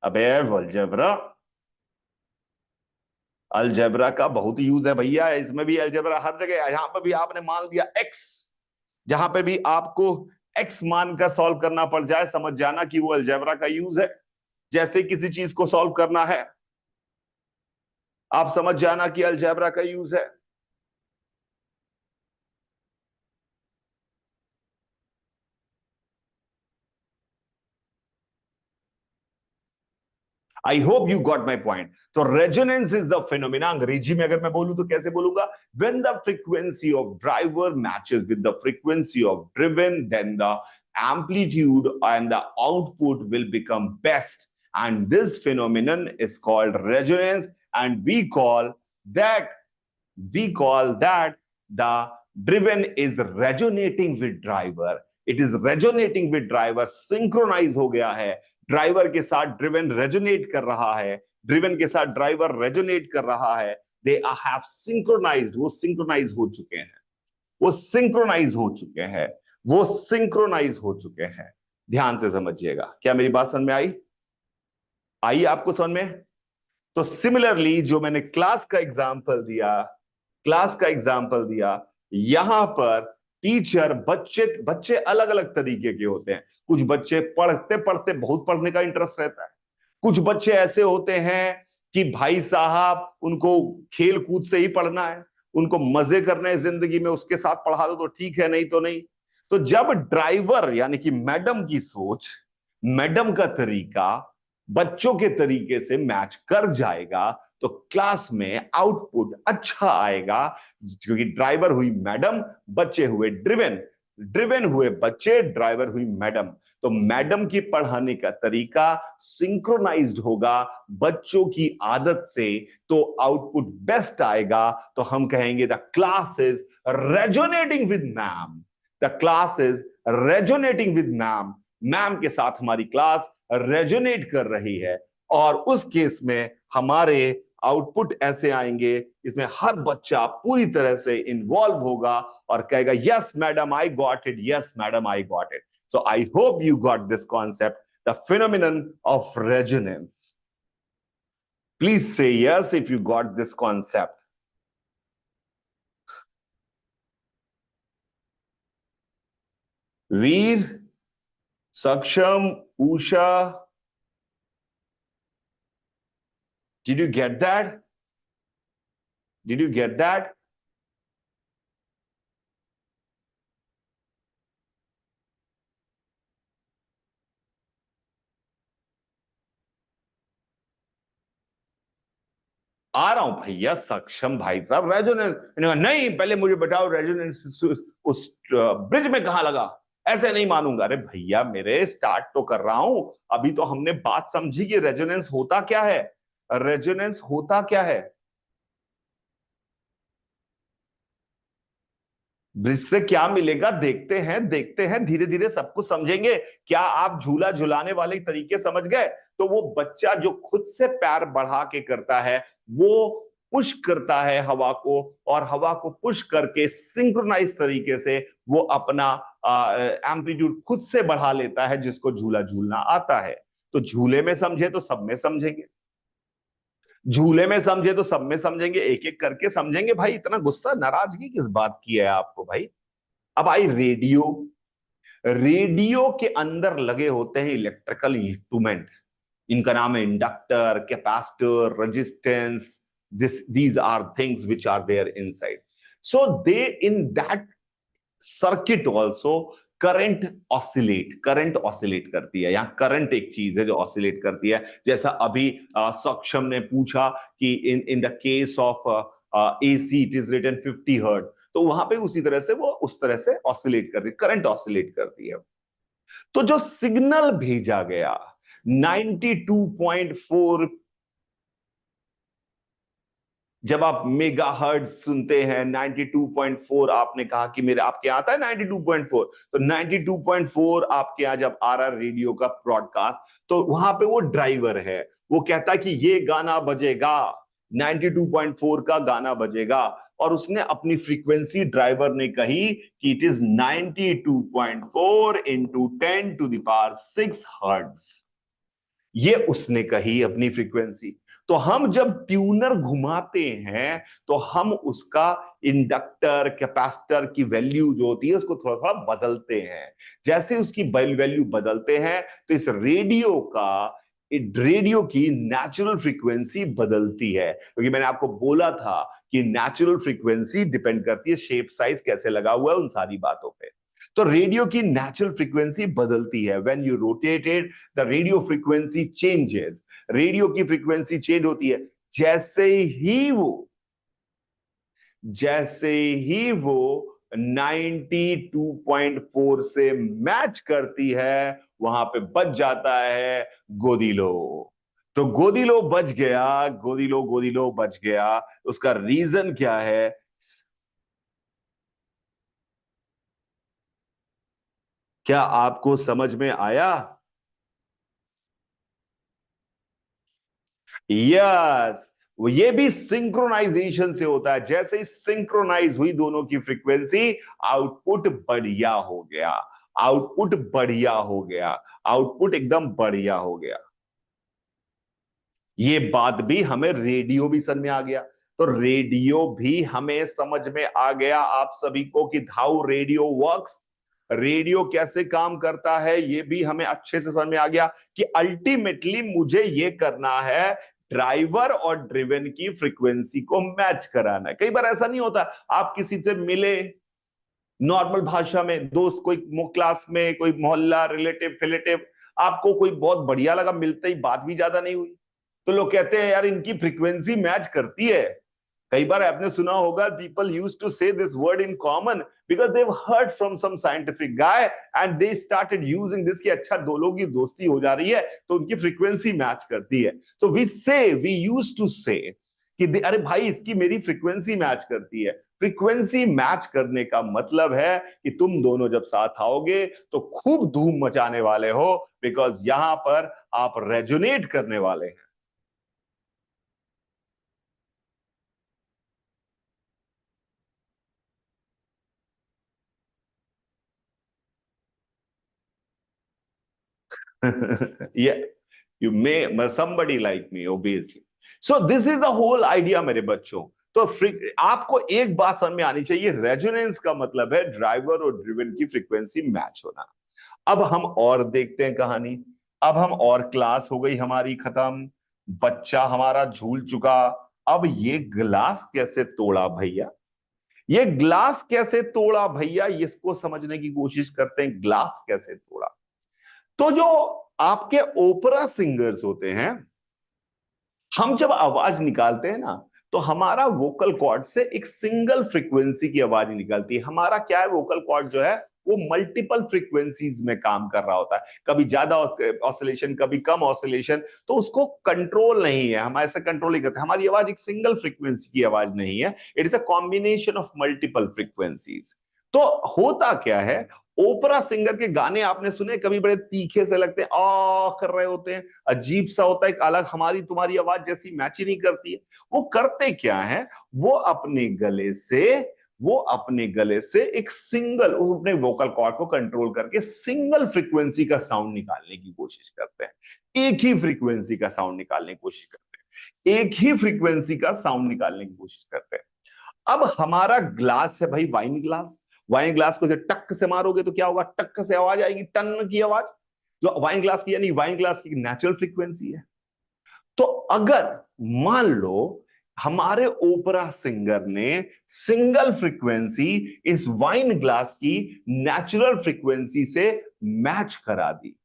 अबे अलजेब्रा, अलजेब्रा का बहुत यूज है भैया, इसमें भी अलजेब्रा हर जगह। यहां पर भी आपने मान दिया एक्स, जहां पे भी आपको एक्स मानकर सॉल्व करना पड़ जाए, समझ जाना कि वो अलजेब्रा का यूज है। जैसे किसी चीज को सॉल्व करना है, आप समझ जाना कि अलजेब्रा का यूज है। I hope you got my point. तो रेजोनेंस इज द फिनोमिना, अंग्रेजी में अगर मैं बोलूं तो कैसे बोलूंगा? When the frequency of driver matches with the frequency of driven, then the amplitude and the output will become best, and this phenomenon is called resonance, and that we call that the driven is resonating with driver, it is resonating with driver, synchronize हो गया है driver के साथ, driven resonate कर रहा है, driven के साथ ड्राइवर रेजोनेट कर रहा है, दे हैव सिंक्रोनाइज्ड, वो सिंक्रोनाइज हो चुके हैं, वो सिंक्रोनाइज हो चुके हैं, वो सिंक्रोनाइज हो चुके हैं। ध्यान से समझिएगा, क्या मेरी बात समझ में आई? आई आपको समझ में? तो सिमिलरली जो मैंने क्लास का एग्जांपल दिया, क्लास का एग्जांपल दिया, यहां पर टीचर, बच्चे बच्चे अलग अलग तरीके के होते हैं। कुछ बच्चे पढ़ते पढ़ते बहुत पढ़ने का इंटरेस्ट रहता है, कुछ बच्चे ऐसे होते हैं कि भाई साहब उनको खेल कूद से ही पढ़ना है, उनको मजे करने हैं जिंदगी में, उसके साथ पढ़ा दो तो ठीक है, नहीं तो नहीं। तो जब ड्राइवर यानी कि मैडम की सोच, मैडम का तरीका बच्चों के तरीके से मैच कर जाएगा तो क्लास में आउटपुट अच्छा आएगा, क्योंकि ड्राइवर हुई मैडम, बच्चे हुए ड्रिवन, ड्रिवन हुए बच्चे, ड्राइवर हुई मैडम। तो मैडम की पढ़ाने का तरीका सिंक्रोनाइज्ड होगा बच्चों की आदत से, तो आउटपुट बेस्ट आएगा। तो हम कहेंगे the class is resonating with ma'am, the class is resonating with ma'am, ma'am के साथ हमारी क्लास रेजोनेट कर रही है। और उस केस में हमारे आउटपुट ऐसे आएंगे, इसमें हर बच्चा पूरी तरह से इन्वॉल्व होगा और कहेगा yes madam I got it, yes madam I got it. So I hope you got this concept, the phenomenon of resonance. Please say yes if you got this concept. Veer, Saksham, Usha, did you get that? Did you get that? आ रहा हूं भैया, सक्षम भाई साहब, resonance. नहीं, पहले मुझे बताओ रेजोनेंस उस ब्रिज में कहां लगा, ऐसे नहीं मानूंगा। अरे भैया मेरे, स्टार्ट तो कर रहा हूं, अभी तो हमने बात समझी कि रेजोनेंस होता क्या है, रेजोनेंस होता क्या है। ब्रिज से क्या मिलेगा, देखते हैं, देखते हैं, धीरे धीरे सब कुछ समझेंगे। क्या आप झूला झुलाने वाले तरीके समझ गए? तो वो बच्चा जो खुद से पैर बढ़ा के करता है, वो पुश करता है हवा को, और हवा को पुश करके सिंक्रोनाइज तरीके से वो अपना एम्पलीट्यूड खुद से बढ़ा लेता है, जिसको झूला झूलना आता है। तो झूले में समझे तो सब में समझेंगे, झूले में समझे तो सब में समझेंगे, एक एक करके समझेंगे। भाई इतना गुस्सा, नाराजगी किस बात की है आपको भाई? अब आई रेडियो, रेडियो के अंदर लगे होते हैं इलेक्ट्रिकल इंस्ट्रूमेंट, इनका नाम है inductor, capacitor, resistance, these are things which are there inside. So they, in that circuit also, current oscillate करती है। यहाँ करंट एक चीज है जो ऑसिलेट करती है। जैसा अभी सक्षम ने पूछा कि in in the case of AC it is written 50 hertz, तो वहां पे उसी तरह से वो उस तरह से ऑसिलेट करती है, करंट ऑसिलेट करती है। तो जो सिग्नल भेजा गया 92.4, जब आप मेगा हर्ट्ज सुनते हैं 92.4, आपने कहा कि मेरे आपके यहाँ आता है 92.4, तो 92.4 आपके यहाँ जब आ रहा रेडियो का ब्रॉडकास्ट, तो वहां पे वो ड्राइवर है, वो कहता है कि ये गाना बजेगा, 92.4 का गाना बजेगा, और उसने अपनी फ्रीक्वेंसी ड्राइवर ने कही कि इट इज 92.4 इंटू 10⁶ हर्ट्ज। ये उसने कही अपनी फ्रीक्वेंसी। तो हम जब ट्यूनर घुमाते हैं तो हम उसका इंडक्टर कैपेसिटर की वैल्यू जो होती है उसको थोड़ा थोड़ा बदलते हैं। जैसे उसकी वैल्यू बदलते हैं तो इस रेडियो की नेचुरल फ्रीक्वेंसी बदलती है, क्योंकि मैंने आपको बोला था कि नेचुरल फ्रीक्वेंसी डिपेंड करती है शेप साइज कैसे लगा हुआ है उन सारी बातों पे। तो रेडियो की नेचुरल फ्रीक्वेंसी बदलती है। When you rotate it the radio frequency changes, radio की फ्रीक्वेंसी चेंज होती है। जैसे ही वो 92.4 से मैच करती है, वहां पे बच जाता है गोदिलो। तो गोदिलो बच गया, गोदिलो बच गया। उसका रीजन क्या है? क्या आपको समझ में आया? यस, वो ये भी सिंक्रोनाइजेशन से होता है। जैसे ही सिंक्रोनाइज हुई दोनों की फ्रीक्वेंसी, आउटपुट बढ़िया हो गया, आउटपुट बढ़िया हो गया, आउटपुट एकदम बढ़िया हो गया। ये बात भी हमें रेडियो भी समझ में आ गया। तो रेडियो भी हमें समझ में आ गया आप सभी को कि हाउ रेडियो वर्क्स, रेडियो कैसे काम करता है, ये भी हमें अच्छे से समझ में आ गया कि अल्टीमेटली मुझे ये करना है, ड्राइवर और ड्रिवन की फ्रीक्वेंसी को मैच कराना है। कई बार ऐसा नहीं होता, आप किसी से मिले नॉर्मल भाषा में, दोस्त कोई क्लास में, कोई मोहल्ला रिलेटिव फिलेटिव, आपको कोई बहुत बढ़िया लगा, मिलते ही बात भी ज्यादा नहीं हुई, तो लोग कहते हैं यार इनकी फ्रीक्वेंसी मैच करती है। कई बार आपने सुना होगा people used to say this word in common because they heard from some scientific guy and they started using this कि अच्छा दो लोगों की दोस्ती हो जा रही है तो उनकी फ्रीक्वेंसी मैच करती है। सो वी यूज्ड टू से कि अरे भाई इसकी मेरी फ्रीक्वेंसी मैच करती है। फ्रीक्वेंसी मैच करने का मतलब है कि तुम दोनों जब साथ आओगे तो खूब धूम मचाने वाले हो, बिकॉज यहां पर आप रेजोनेट करने वाले हैं। Yeah, you may somebody like me obviously. So this is the whole idea मेरे बच्चों। तो आपको एक बात समझ में आनी चाहिए, रेजोनेंस का मतलब है ड्राइवर और ड्रिवन की फ्रीक्वेंसी मैच होना। अब हम और देखते हैं कहानी। अब हम और क्लास हो गई हमारी खत्म, बच्चा हमारा झूल चुका। अब ये ग्लास कैसे तोड़ा भैया, ये ग्लास कैसे तोड़ा भैया, इसको समझने की कोशिश करते हैं, ग्लास कैसे तोड़ा। तो जो आपके ओपेरा सिंगर्स होते हैं, हम जब आवाज निकालते हैं ना तो हमारा वोकल कॉर्ड से एक सिंगल फ्रीक्वेंसी की आवाज निकलती है। हमारा क्या है, वोकल कॉर्ड जो है वो मल्टीपल फ्रीक्वेंसीज में काम कर रहा होता है, कभी ज्यादा ऑसिलेशन कभी कम ऑसिलेशन, तो उसको कंट्रोल नहीं है, हम ऐसे कंट्रोल नहीं करते। हमारी आवाज एक सिंगल फ्रीक्वेंसी की आवाज नहीं है, it is a combination of multiple frequencies. तो होता क्या है, ओपरा सिंगर के गाने आपने सुने, कभी बड़े तीखे से लगते हैं, आ कर रहे होते हैं, अजीब सा होता है, एक अलग, हमारी तुम्हारी आवाज जैसी मैच ही नहीं करती है। वो करते क्या है, वो अपने गले से एक सिंगल, वो अपने वोकल कॉर्ड को कंट्रोल करके सिंगल फ्रीक्वेंसी का साउंड निकालने की कोशिश करते हैं, एक ही फ्रीक्वेंसी का साउंड निकालने की कोशिश करते हैं, एक ही फ्रीक्वेंसी का साउंड निकालने की कोशिश करते हैं। अब हमारा ग्लास है भाई, वाइन ग्लास, वाइन ग्लास को जब टक से मारोगे तो क्या होगा, टक से आवाज आएगी, टन की आवाज, जो वाइन ग्लास की, यानी वाइन ग्लास की नेचुरल फ्रीक्वेंसी है। तो अगर मान लो हमारे ओपेरा सिंगर ने सिंगल फ्रीक्वेंसी इस वाइन ग्लास की नेचुरल फ्रीक्वेंसी से मैच करा दी,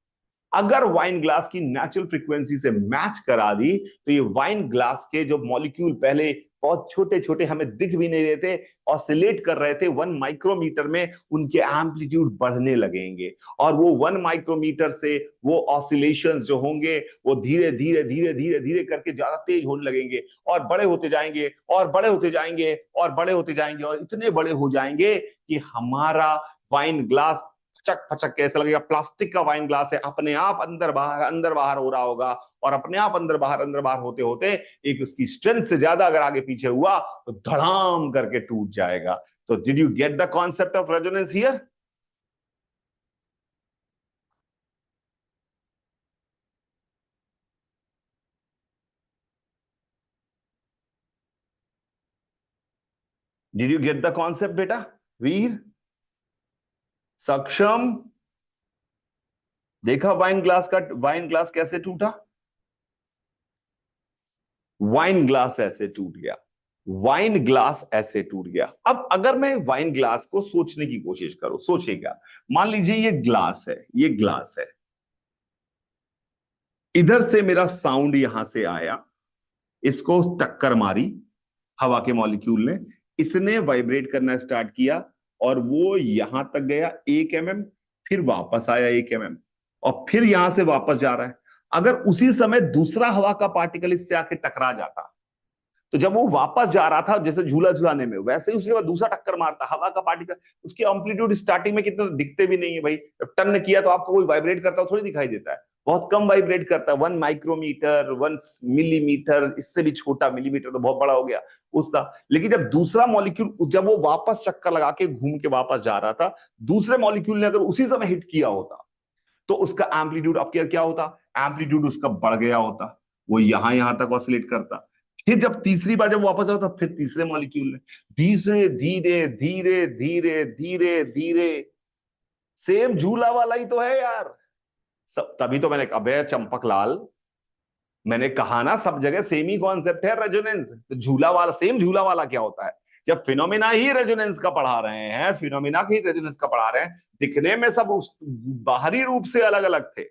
अगर वाइन ग्लास की नेचुरल फ्रीक्वेंसी से मैच करा दी, तो ये वाइन ग्लास के जो मॉलिक्यूल पहले बहुत छोटे छोटे, हमें दिख भी नहीं रहे थे, ऑसिलेट कर रहे थे 1 माइक्रोमीटर में, उनके एम्पलीट्यूड बढ़ने लगेंगे। और वो 1 माइक्रोमीटर से वो ऑसिलेशंस जो होंगे वो धीरे धीरे धीरे धीरे धीरे करके ज्यादा तेज होने लगेंगे, और बड़े होते जाएंगे और बड़े होते जाएंगे और बड़े होते जाएंगे, और इतने बड़े हो जाएंगे कि हमारा वाइन ग्लास फचक फचक के ऐसा लगेगा प्लास्टिक का वाइन ग्लास है, अपने आप अंदर बाहर हो रहा होगा, और अपने आप अंदर बाहर होते होते एक उसकी स्ट्रेंथ से ज्यादा अगर आगे पीछे हुआ तो धड़ाम करके टूट जाएगा। तो did you get the concept of resonance here? Did you get the concept बेटा? वीर, सक्षम, देखा वाइन ग्लास कैसे टूटा? वाइन ग्लास ऐसे टूट गया, वाइन ग्लास ऐसे टूट गया। अब अगर मैं वाइन ग्लास को सोचने की कोशिश करूं, सोचेगा, मान लीजिए ये ग्लास है, ये ग्लास है, इधर से मेरा साउंड यहां से आया, इसको टक्कर मारी हवा के मॉलिक्यूल ने, इसने वाइब्रेट करना स्टार्ट किया, और वो यहां तक गया 1 mm, फिर वापस आया 1 mm, और फिर यहां से वापस जा रहा है। अगर उसी समय दूसरा हवा का पार्टिकल इससे आके टकरा जाता, तो जब वो वापस जा रहा था जैसे झूला झुलाने में, वैसे ही उसके बाद दूसरा टक्कर मारता हवा का पार्टिकल, उसके एम्पलीट्यूड स्टार्टिंग में कितने दिखते भी नहीं है भाई। जब टर्न किया तो आपको कोई वाइब्रेट करता थोड़ी दिखाई देता है, बहुत कम वाइब्रेट करता है, 1 माइक्रोमीटर, 1 मिलीमीटर, इससे भी छोटा, मिलीमीटर तो बहुत बड़ा हो गया उसका। लेकिन जब दूसरा मॉलिक्यूल, जब वो वापस चक्कर लगा के घूम के वापस जा रहा था, दूसरे मॉलिक्यूल ने अगर उसी समय हिट किया होता, तो उसका एम्पलीट्यूड अब क्या होता, एम्पलीट्यूड उसका बढ़ गया होता, वो यहां यहां तक ऑसिलेट करता। फिर जब तीसरी बार जब वापस आता, फिर तीसरे मॉलिक्यूल ने धीरे धीरे धीरे धीरे धीरे धीरे, सेम झूला वाला ही तो है यार सब। तभी तो मैंने, अबे चंपक लाल, मैंने कहा ना सब जगह सेम ही कॉन्सेप्ट है रेजोनेंस। तो झूला वाला, सेम झूला वाला क्या होता है? जब फिनोमिना ही रेजोनेंस का पढ़ा रहे हैं, फिनोमिना ही रेजोनेंस का पढ़ा रहे हैं, दिखने में सब बाहरी रूप से अलग अलग थे,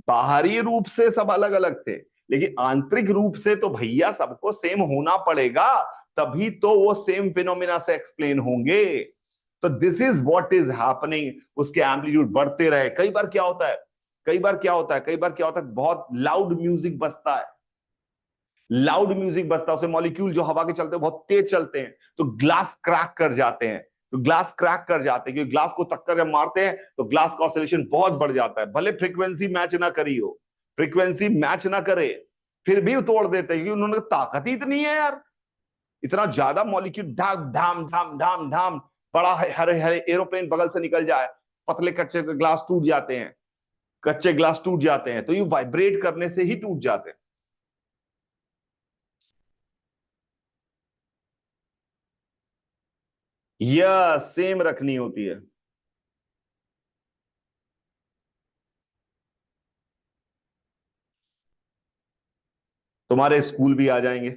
बाहरी रूप से सब अलग अलग थे, लेकिन आंतरिक रूप से तो भैया सबको सेम होना पड़ेगा, तभी तो वो सेम फिनोमिना से एक्सप्लेन होंगे। तो this is what is happening, उसके एम्पलीट्यूड बढ़ते रहे। कई बार क्या होता है, बहुत लाउड म्यूजिक बजता है, उसे मॉलिक्यूल जो हवा के चलते हैं बहुत तेज चलते हैं, तो ग्लास क्रैक कर जाते हैं, क्योंकि ग्लास को टक्कर जब मारते हैं तो ग्लास का ऑसिलेशन बहुत बढ़ जाता है, भले फ्रीक्वेंसी मैच ना करी हो, फ्रीक्वेंसी मैच ना करे, फिर भी तोड़ देते हैं, क्योंकि उन्होंने ताकत ही इतनी है यार, इतना ज्यादा मॉलिक्यूल, धाम धाम धाम धाम धाम, बड़ा हरे हरे एरोप्लेन बगल से निकल जाए, पतले कच्चे ग्लास टूट जाते हैं, तो ये वाइब्रेट करने से ही टूट जाते हैं। यह सेम रखनी होती है। तुम्हारे स्कूल भी आ जाएंगे।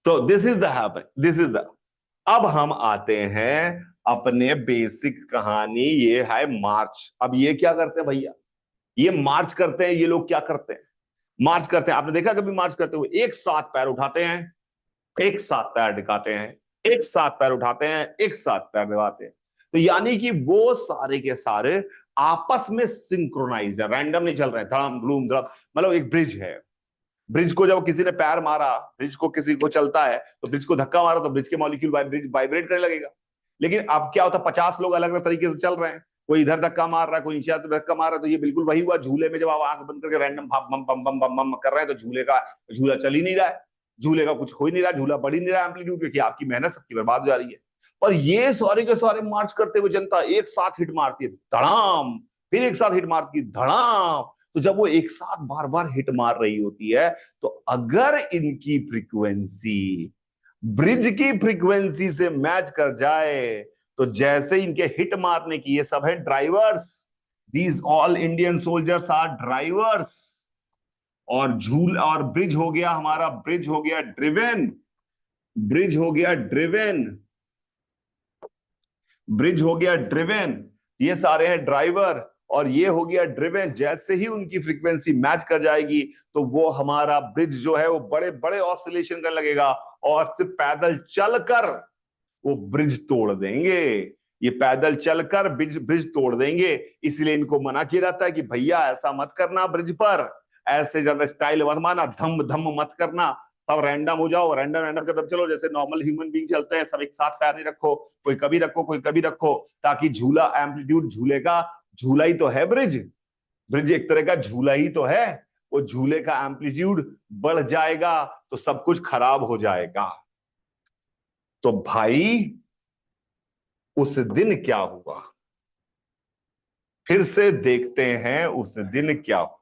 तो this is the happen, this is the, अब हम आते हैं अपने बेसिक कहानी, ये है मार्च। अब ये क्या करते हैं भैया, ये मार्च करते हैं, ये लोग क्या करते हैं, मार्च करते हैं, आपने देखा कभी मार्च करते हुए? एक साथ पैर उठाते हैं, एक साथ पैर दिखाते हैं, एक साथ पैर उठाते हैं, एक साथ पैर दिखाते हैं। तो यानी कि वो सारे के सारे आपस में सिंक्रोनाइज है, रैंडम नहीं चल रहे हैं, धड़म धड़ूम धड़म। मतलब एक ब्रिज है, ब्रिज को जब किसी ने पैर मारा, ब्रिज को किसी को चलता है तो ब्रिज को धक्का मारा, तो ब्रिज के मॉलिक्यूल वाइब्रेट करने लगेगा। लेकिन अब क्या होता है, 50 लोग अलग अलग तरीके से चल रहे हैं, कोई इधर धक्का मार रहा है, कोई नीचे धक्का मार रहा है, तो ये बिल्कुल वही हुआ झूले में, जब आप आंख बंद करके रैंडम बम बम बम बम बम कर रहे हैं, तो झूला चल ही नहीं रहा है, झूले का कुछ हो ही नहीं रहा, झूला बढ़ ही नहीं रहा एम्पलीट्यूड, क्योंकि आपकी मेहनत सबकी बर्बाद हो जा रही है। और ये सारे के सारे मार्च करते हुए जनता एक साथ हिट मारती है, धड़ाम, फिर एक साथ हिट मारती है, धड़ाम। तो जब वो एक साथ बार बार हिट मार रही होती है, तो अगर इनकी फ्रीक्वेंसी ब्रिज की फ्रीक्वेंसी से मैच कर जाए, तो जैसे इनके हिट मारने की, ये सब है drivers, these all Indian soldiers are drivers, और झूल और ब्रिज हो गया हमारा, ब्रिज हो गया ड्रिवेन, ब्रिज हो गया ड्रिवेन, ब्रिज हो गया ड्रिवेन, ये सारे हैं ड्राइवर, और ये हो गया ड्रिवेन। जैसे ही उनकी फ्रीक्वेंसी मैच कर जाएगी तो वो हमारा ब्रिज जो है वो बड़े बड़े ऑसिलेशन करने लगेगा और सिर्फ पैदल चलकर वो ब्रिज तोड़ देंगे। ये पैदल चलकर ब्रिज ब्रिज तोड़ देंगे। इसलिए इनको मना किया जाता है कि भैया ऐसा मत करना, ब्रिज पर ऐसे ज्यादा स्टाइल मत मारना, धम धम मत करना, सब रैंडम हो जाओ, रैंडम रैंडम कदम चलो, जैसे नॉर्मल ह्यूमन बीइंग चलते हैं, सब एक साथ पैर नहीं रखो, कोई कभी रखो कोई कभी रखो, ताकि झूला एम्पलीट्यूड, झूले का झूला ही तो है ब्रिज। ब्रिज एक तरह का झूला ही तो है। वो झूले का एम्पलीट्यूड बढ़ जाएगा तो सब कुछ खराब हो जाएगा। तो भाई उस दिन क्या हुआ, फिर से देखते हैं उस दिन क्या हुआ।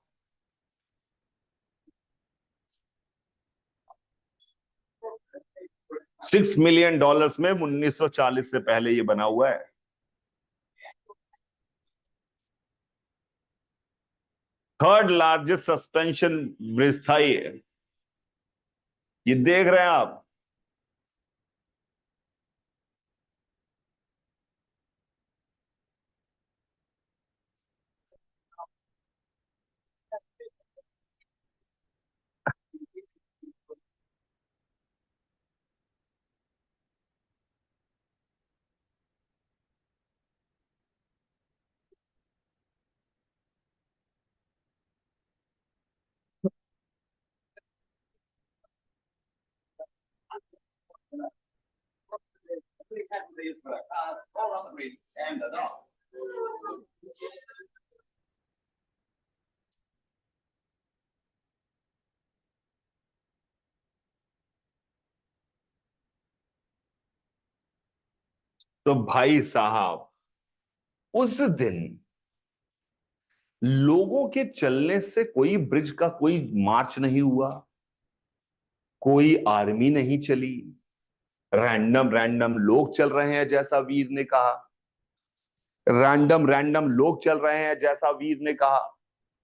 6 मिलियन डॉलर्स में 1940 से पहले ये बना हुआ है। थर्ड लार्जेस्ट सस्पेंशन ब्रिज था ये देख रहे हैं आप। तो भाई साहब उस दिन लोगों के चलने से कोई ब्रिज का कोई मार्च नहीं हुआ, कोई आर्मी नहीं चली, रैंडम रैंडम लोग चल रहे हैं जैसा वीर ने कहा, रैंडम रैंडम लोग चल रहे हैं जैसा वीर ने कहा,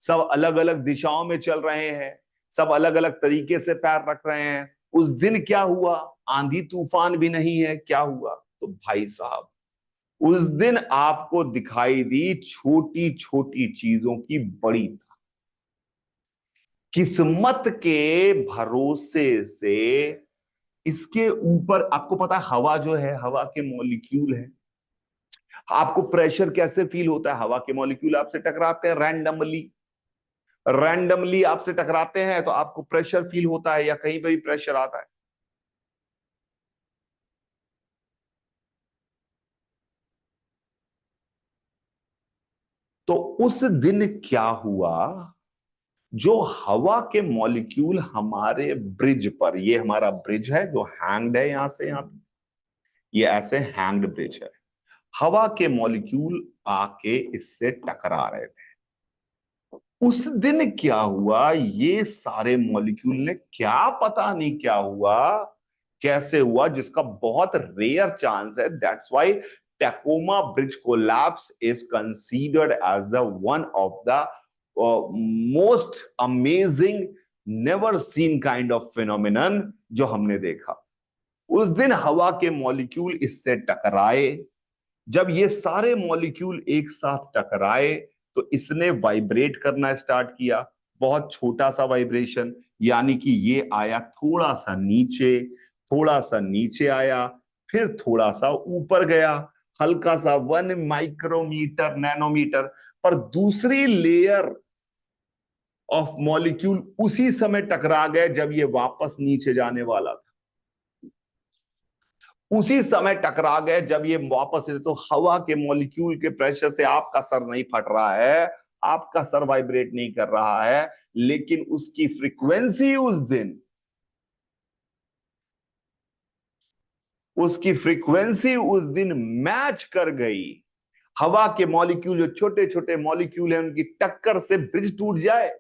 सब अलग अलग दिशाओं में चल रहे हैं, सब अलग अलग तरीके से पैर रख रहे हैं। उस दिन क्या हुआ, आंधी तूफान भी नहीं है, क्या हुआ? तो भाई साहब उस दिन आपको दिखाई दी छोटी छोटी चीजों की बड़ी किस्मत के भरोसे से। इसके ऊपर आपको पता है हवा जो है, हवा के मॉलिक्यूल है। आपको प्रेशर कैसे फील होता है? हवा के मॉलिक्यूल आपसे टकराते हैं रैंडमली, रैंडमली आपसे टकराते हैं तो आपको प्रेशर फील होता है या कहीं पे भी प्रेशर आता है। तो उस दिन क्या हुआ, जो हवा के मॉलिक्यूल हमारे ब्रिज पर, ये हमारा ब्रिज है जो हैंग्ड है यहां से यहां पे, ये ऐसे हैंग्ड ब्रिज है, हवा के मॉलिक्यूल आके इससे टकरा रहे थे। उस दिन क्या हुआ, ये सारे मॉलिक्यूल ने क्या पता नहीं क्या हुआ, कैसे हुआ, जिसका बहुत रेयर चांस है। That's why Tacoma bridge collapse is considered as the one of the most amazing never seen kind of phenomenon जो हमने देखा। उस दिन हवा के मॉलिक्यूल इससे टकराए। जब ये सारे मॉलिक्यूल एक साथ टकराए तो इसने वाइब्रेट करना स्टार्ट किया, बहुत छोटा सा वाइब्रेशन, यानी कि ये आया थोड़ा सा नीचे, थोड़ा सा नीचे आया, फिर थोड़ा सा ऊपर गया, हल्का सा 1 माइक्रोमीटर नैनोमीटर। पर दूसरी लेयर ऑफ मॉलिक्यूल उसी समय टकरा गए जब ये वापस नीचे जाने वाला था, उसी समय टकरा गए जब ये वापस से। तो हवा के मॉलिक्यूल के प्रेशर से आपका सर नहीं फट रहा है, आपका सर वाइब्रेट नहीं कर रहा है, लेकिन उसकी फ्रीक्वेंसी उस दिन, उसकी फ्रीक्वेंसी उस दिन मैच कर गई। हवा के मॉलिक्यूल जो छोटे छोटे मॉलिक्यूल हैं उनकी टक्कर से ब्रिज टूट जाए,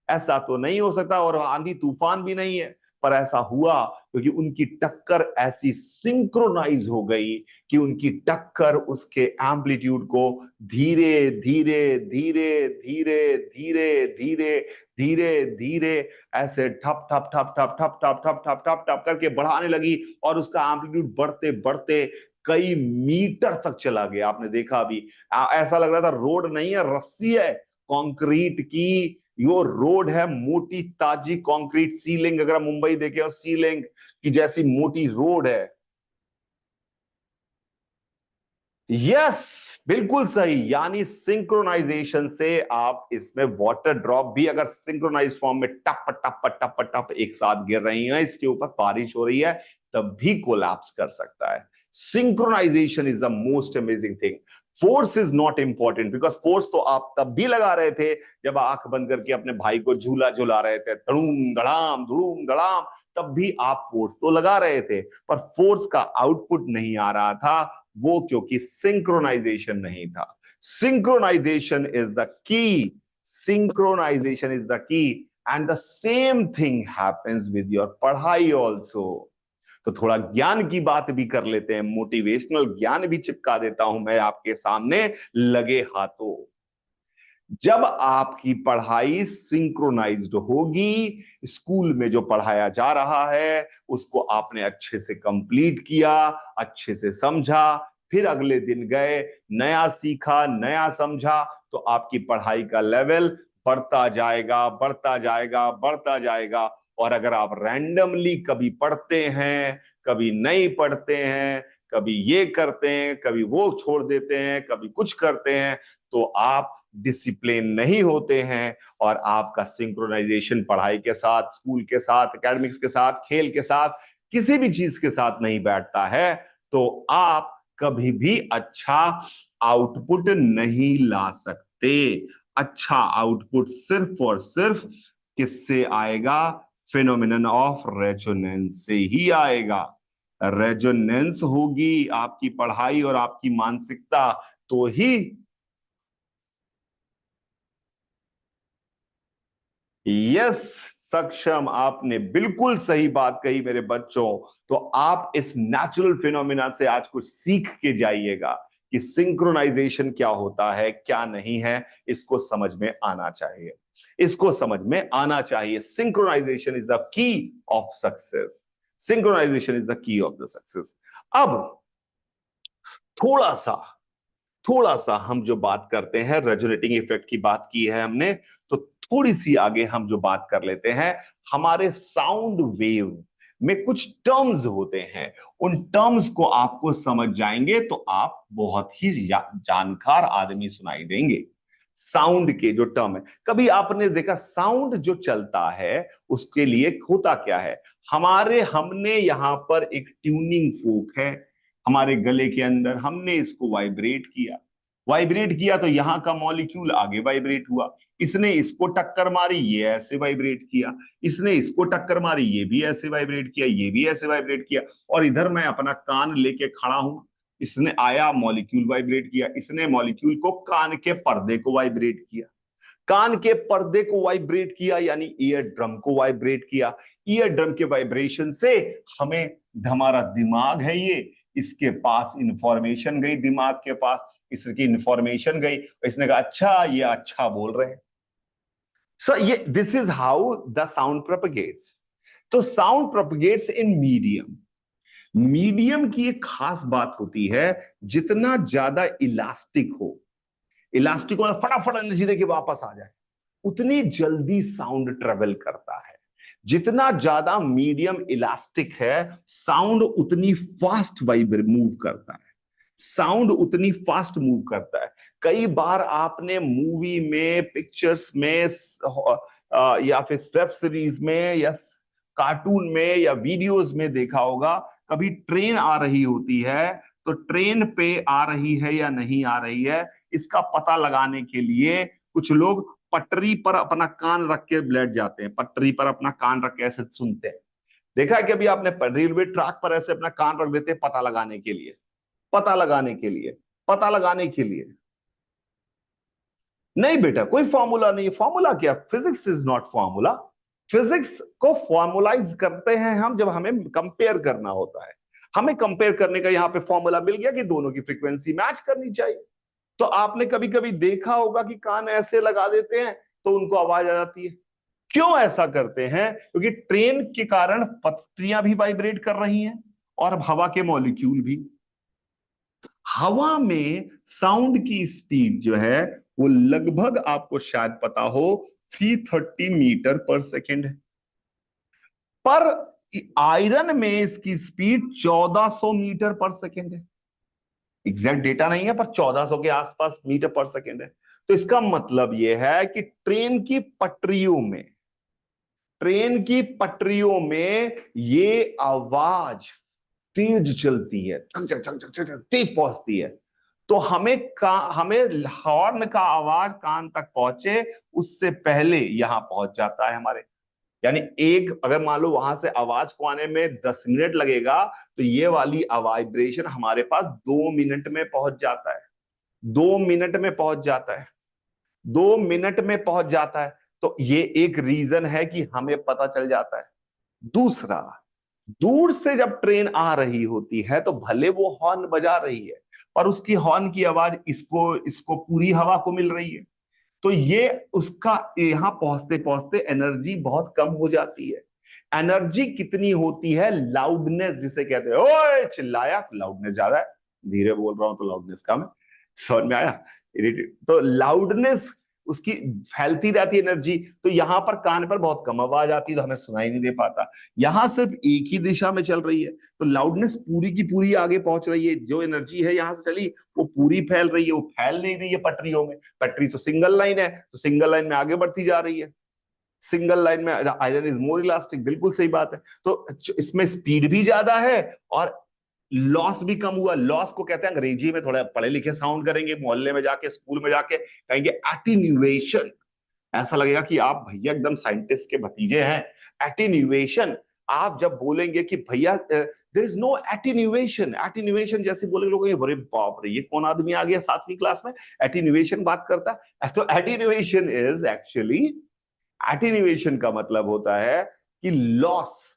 ऐसा तो नहीं हो सकता, और आंधी तूफान भी नहीं है। पर ऐसा हुआ क्योंकि उनकी टक्कर ऐसी सिंक्रोनाइज हो गई कि उनकी टक्कर उसके एम्पलीट्यूड को धीरे धीरे धीरे धीरे धीरे धीरे धीरे धीरे ऐसे ठप ठप ठप ठप ठप ठप ठप ठप ठप ठप करके बढ़ाने लगी, और उसका एम्पलीट्यूड बढ़ते बढ़ते कई मीटर तक चला गया। आपने देखा अभी ऐसा लग रहा था रोड नहीं है, रस्सी है कंक्रीट की। यो रोड है, मोटी ताजी कंक्रीट सीलिंग, अगर आप मुंबई देखे और सीलिंग की जैसी मोटी रोड है। यस, बिल्कुल सही। यानी सिंक्रोनाइजेशन से आप इसमें वाटर ड्रॉप भी अगर सिंक्रोनाइज फॉर्म में टप टप टप टप एक साथ गिर रही हैं, इसके ऊपर बारिश हो रही है, तब भी कोलैप्स कर सकता है। Synchronization is the most amazing thing. Force is not important, because force तो आप तब भी लगा रहे थे जब आंख बंद करके अपने भाई को झूला झूला रहे थे, धड़ूम धड़ाम, तब भी आप फोर्स तो लगा रहे थे, पर फोर्स का आउटपुट नहीं आ रहा था, वो क्योंकि सिंक्रोनाइजेशन नहीं था। Synchronization is the key, synchronization is the key, and the same thing happens with your पढ़ाई ऑल्सो। तो थोड़ा ज्ञान की बात भी कर लेते हैं, मोटिवेशनल ज्ञान भी चिपका देता हूं मैं आपके सामने लगे हाथों। जब आपकी पढ़ाई सिंक्रोनाइज्ड होगी, स्कूल में जो पढ़ाया जा रहा है उसको आपने अच्छे से कंप्लीट किया, अच्छे से समझा, फिर अगले दिन गए, नया सीखा, नया समझा, तो आपकी पढ़ाई का लेवल बढ़ता जाएगा, बढ़ता जाएगा, बढ़ता जाएगा। और अगर आप रैंडमली कभी पढ़ते हैं, कभी नहीं पढ़ते हैं, कभी ये करते हैं, कभी वो छोड़ देते हैं, कभी कुछ करते हैं, तो आप डिसिप्लिन नहीं होते हैं, और आपका सिंक्रोनाइजेशन पढ़ाई के साथ, स्कूल के साथ, एकेडमिक्स के साथ, खेल के साथ, किसी भी चीज के साथ नहीं बैठता है, तो आप कभी भी अच्छा आउटपुट नहीं ला सकते। अच्छा आउटपुट सिर्फ और सिर्फ किससे आएगा? फिनोमिनन ऑफ रेजोनेंस से ही आएगा। रेजोनेंस होगी आपकी पढ़ाई और आपकी मानसिकता, तो ही। यस, सक्षम, आपने बिल्कुल सही बात कही मेरे बच्चों। तो आप इस नेचुरल फिनोमिना से आज कुछ सीख के जाइएगा कि सिंक्रोनाइजेशन क्या होता है, क्या नहीं है, इसको समझ में आना चाहिए, इसको समझ में आना चाहिए। Synchronization is the key of success, synchronization is the key of the success. अब थोड़ा सा थोड़ा सा हम जो बात करते हैं, रेजोनेटिंग इफेक्ट की बात की है हमने, तो थोड़ी सी आगे हम जो बात कर लेते हैं, हमारे साउंड वेव में कुछ टर्म्स होते हैं। उन टर्म्स को आपको समझ जाएंगे तो आप बहुत ही जानकार आदमी सुनाई देंगे। साउंड के जो टर्म है, कभी आपने देखा साउंड जो चलता है उसके लिए होता क्या है? हमने यहां पर एक ट्यूनिंग फोक है हमारे गले के अंदर, हमने इसको वाइब्रेट किया, वाइब्रेट किया तो यहां का मॉलिक्यूल आगे वाइब्रेट हुआ, इसने इसको टक्कर मारी, ये ऐसे वाइब्रेट किया, इसने इसको टक्कर मारी, ये भी ऐसे वाइब्रेट किया, ये भी ऐसे वाइब्रेट किया, और इधर मैं अपना कान लेके खड़ा हूं, इसने आया मॉलिक्यूल वाइब्रेट किया, इसने मॉलिक्यूल को कान के पर्दे को वाइब्रेट किया, कान के पर्दे को वाइब्रेट किया, यानी ईयर ड्रम को वाइब्रेट किया। ईयर ड्रम के वाइब्रेशन से हमें, हमारा दिमाग है ये, इसके पास इंफॉर्मेशन गई, दिमाग के पास इसकी इंफॉर्मेशन गई, इसने कहा अच्छा ये अच्छा बोल रहे हैं। सो ये this is how the sound propagates. तो sound propagates in medium. Medium की एक खास बात होती है, जितना ज्यादा इलास्टिक हो, इलास्टिक वाला फटाफट एनर्जी देके वापस आ जाए, उतनी जल्दी साउंड ट्रेवल करता है। जितना ज्यादा मीडियम इलास्टिक है, साउंड उतनी फास्ट वाइब्रेट मूव करता है, साउंड उतनी फास्ट मूव करता है। कई बार आपने मूवी में, पिक्चर्स में, या फिर वेब सीरीज में, या कार्टून में, या वीडियोस में देखा होगा, कभी ट्रेन आ रही होती है, तो ट्रेन पे आ रही है या नहीं आ रही है, इसका पता लगाने के लिए कुछ लोग पटरी पर अपना कान रख के बैठ जाते हैं, पटरी पर अपना कान रख के ऐसे सुनते हैं। देखा है कि अभी आपने रेलवे ट्रैक पर ऐसे अपना कान रख देते हैं, पता लगाने के लिए, पता लगाने के लिए, पता लगाने के लिए। नहीं बेटा, कोई फॉर्मूला नहीं। फॉर्मूला क्या? Physics is not formula. Physics को फॉर्मुलाइज करते हैं हम जब हमें कंपेयर करना होता है। हमें कंपेयर करने का यहां पे फॉर्मूला मिल गया कि दोनों की फ्रीक्वेंसी मैच करनी चाहिए। तो आपने कभी कभी देखा होगा कि कान ऐसे लगा देते हैं तो उनको आवाज आ जाती है। क्यों ऐसा करते हैं? क्योंकि ट्रेन के कारण पटरियां भी वाइब्रेट कर रही हैं और हवा के मॉलिक्यूल भी। हवा में साउंड की स्पीड जो है वो लगभग आपको शायद पता हो 330 मीटर पर सेकेंड है, पर आयरन में इसकी स्पीड 1400 मीटर पर सेकेंड है। एग्जैक्ट डेटा नहीं है पर 1400 के आसपास मीटर पर सेकेंड है। तो इसका मतलब यह है कि ट्रेन की पटरियों में ये आवाज तेज चलती है, चक चक चक चक चक तेज पहुंचती है। तो हमें हॉर्न का आवाज कान तक पहुंचे उससे पहले यहां पहुंच जाता है हमारे। यानी एक अगर मान लो वहां से आवाज को आने में 10 मिनट लगेगा, तो ये वाली वाइब्रेशन हमारे पास 2 मिनट में पहुंच जाता है। 2 मिनट में पहुंच जाता है। 2 मिनट में पहुंच जाता है। तो ये एक रीजन है कि हमें पता चल जाता है। दूसरा, दूर से जब ट्रेन आ रही होती है तो भले वो हॉर्न बजा रही है, पर उसकी हॉर्न की आवाज इसको इसको पूरी हवा को मिल रही है। तो ये उसका यहां पहुंचते पहुंचते एनर्जी बहुत कम हो जाती है। एनर्जी कितनी होती है, लाउडनेस जिसे कहते हैं, ओए चिल्लाया तो लाउडनेस ज्यादा है, धीरे बोल रहा हूं तो लाउडनेस कम है। समझ में आया? इरिटेट तो लाउडनेस उसकी फैलती रहती है एनर्जी। तो यहां पर कान पर बहुत कम आवाज आती है तो हमें सुनाई नहीं दे पाता। यहां सिर्फ एक ही दिशा में चल रही है तो लाउडनेस पूरी की पूरी आगे पहुंच रही है। जो एनर्जी है यहां से चली वो पूरी फैल रही है, वो फैल नहीं रही है पटरियों में। पटरी तो सिंगल लाइन है तो सिंगल लाइन में आगे बढ़ती जा रही है। सिंगल लाइन में आयरन इज मोर इलास्टिक, बिल्कुल सही बात है। तो इसमें स्पीड भी ज्यादा है और लॉस भी कम हुआ। लॉस को कहते हैं अंग्रेजी में, थोड़ा पढ़े लिखे साउंड करेंगे, मोहल्ले में जाके स्कूल में जाके कहेंगे एटीन्यूएशन। ऐसा लगेगा कि आप भैया एकदम साइंटिस्ट के भतीजे हैं। एटीन्यूएशन, आप जब बोलेंगे कि भैया there is no attenuation, attenuation जैसे बोलेंगे लोग, अरे बाप रे ये कौन आदमी आ गया 7वीं क्लास में एटीन्यूएशन बात करता है। तो एटीन्यूएशन इज एक्चुअली, एटीन्यूएशन का मतलब होता है कि लॉस,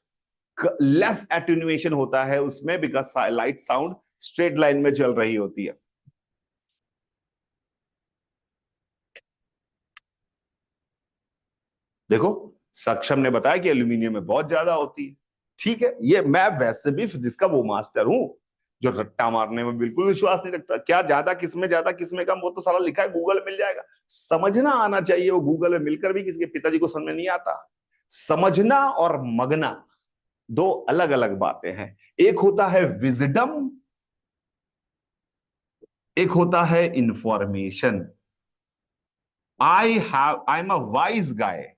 लेस एटीन्यूएशन होता है उसमें, because light sound straight line में चल रही होती है। देखो, सक्षम ने बताया कि एल्यूमिनियम में बहुत ज्यादा होती है। ठीक है, ये मैं वैसे भी फिजिक्स का वो मास्टर हूं जो रट्टा मारने में बिल्कुल विश्वास नहीं रखता। क्या ज्यादा किसमें कम, वो तो सारा लिखा है, गूगल मिल जाएगा। समझना आना चाहिए, वो गूगल में मिलकर भी किसी के पिताजी को समझ में नहीं आता। समझना और मगना दो अलग अलग बातें हैं। एक होता है विजडम, एक होता है information. I am a wise guy,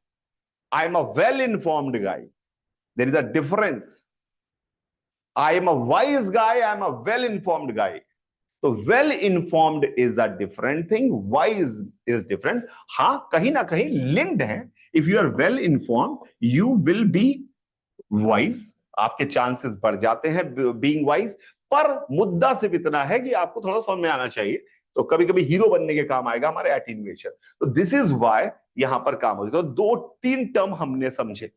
I am a well informed guy. There is a difference. I am a wise guy, I am a well informed guy. तो well informed is a different thing, wise is different. हाँ, कहीं ना कहीं linked है। If you are well informed you will be wise, आपके chances बढ़ जाते हैं बीइंग वाइज। पर मुद्दा सिर्फ इतना है कि आपको थोड़ा समझ में आना चाहिए। तो कभी कभी हीरो बनने के काम आएगा हमारे एटीन्यूएशन। तो दिस इज वाई यहां पर काम होता है। तो दो तीन टर्म हमने समझे,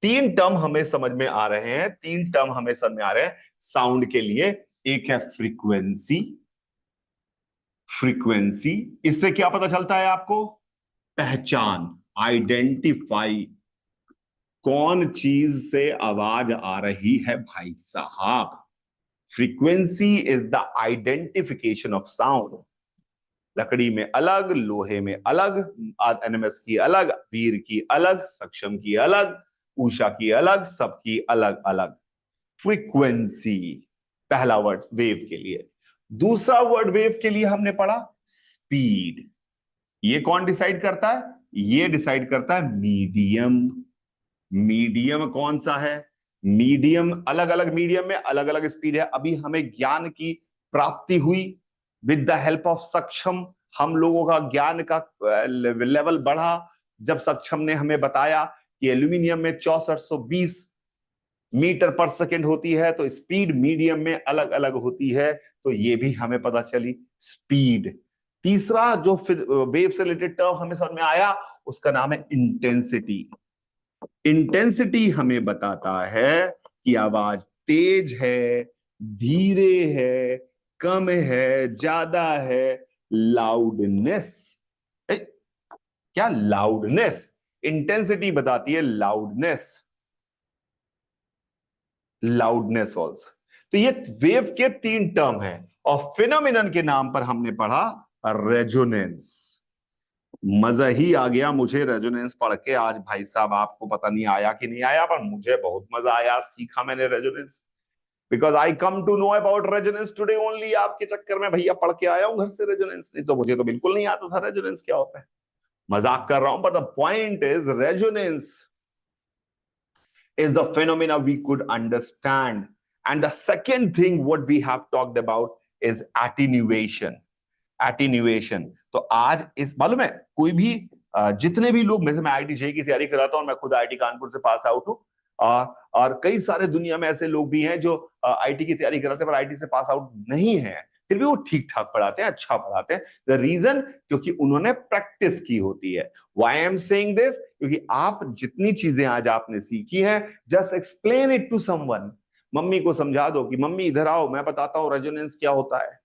तीन टर्म हमें समझ में आ रहे हैं, तीन टर्म हमें समझ में आ रहे हैं साउंड के लिए। एक है फ्रीक्वेंसी, फ्रीक्वेंसी इससे क्या पता चलता है आपको, पहचान, आइडेंटिफाई, कौन चीज से आवाज आ रही है भाई साहब। Frequency is the identification of sound. लकड़ी में अलग, लोहे में अलग, एनएमएस की अलग, वीर की अलग, सक्षम की अलग, उषा की अलग, सबकी अलग अलग फ्रीक्वेंसी। पहला वर्ड वेव के लिए। दूसरा वर्ड वेव के लिए हमने पढ़ा स्पीड। ये कौन डिसाइड करता है, ये डिसाइड करता है मीडियम। मीडियम कौन सा है, मीडियम, अलग अलग मीडियम में अलग अलग स्पीड है। अभी हमें ज्ञान की प्राप्ति हुई विद द हेल्प ऑफ सक्षम। हम लोगों का ज्ञान का लेवल बढ़ा जब सक्षम ने हमें बताया कि एल्यूमिनियम में 6420 मीटर पर सेकेंड होती है, तो स्पीड मीडियम में अलग अलग होती है। तो ये भी हमें पता चली स्पीड। तीसरा जो वेव से रिलेटेड टर्म हमें समझ में आया उसका नाम है इंटेंसिटी। इंटेंसिटी हमें बताता है कि आवाज तेज है, धीरे है, कम है, ज्यादा है। लाउडनेस, क्या लाउडनेस, इंटेंसिटी बताती है लाउडनेस। लाउडनेस ऑल्सो, तो ये वेव के तीन टर्म है और फिनोमिनन के नाम पर हमने पढ़ा रेजोनेंस। मजा ही आ गया मुझे रेजोनेंस पढ़ के आज भाई साहब, आपको पता नहीं आया कि नहीं आया, पर मुझे बहुत मजा आया, सीखा मैंने resonance. Because I come to know about resonance today only, आपके चक्कर में भैया पढ़ के आया हूं घर से रेजोनेंस, नहीं तो मुझे तो बिल्कुल नहीं आता था रेजोनेंस क्या होता है। मजाक कर रहा हूं, but the point is resonance is the phenomena we could understand. And the second thing what we have talked about is attenuation. Attenuation. तो आज इस मालूम है कोई भी जितने भी लोग, मैं आईटी जेई की तैयारी कराता हूं, मैं खुद आईटी कानपुर से पास आउट हूं, और कई सारे दुनिया में ऐसे लोग भी हैं जो आईटी की तैयारी कराते हैं पर आईटी से पास आउट नहीं है, फिर भी वो ठीक ठाक पढ़ाते हैं, अच्छा पढ़ाते हैं। द रीजन, क्योंकि उन्होंने प्रैक्टिस की होती है। Why I am saying this, क्योंकि आप जितनी चीजें आज आपने सीखी हैं, just explain it to someone. मम्मी को समझा दो कि मम्मी इधर आओ, मैं बताता हूं रेजोनेंस क्या होता है,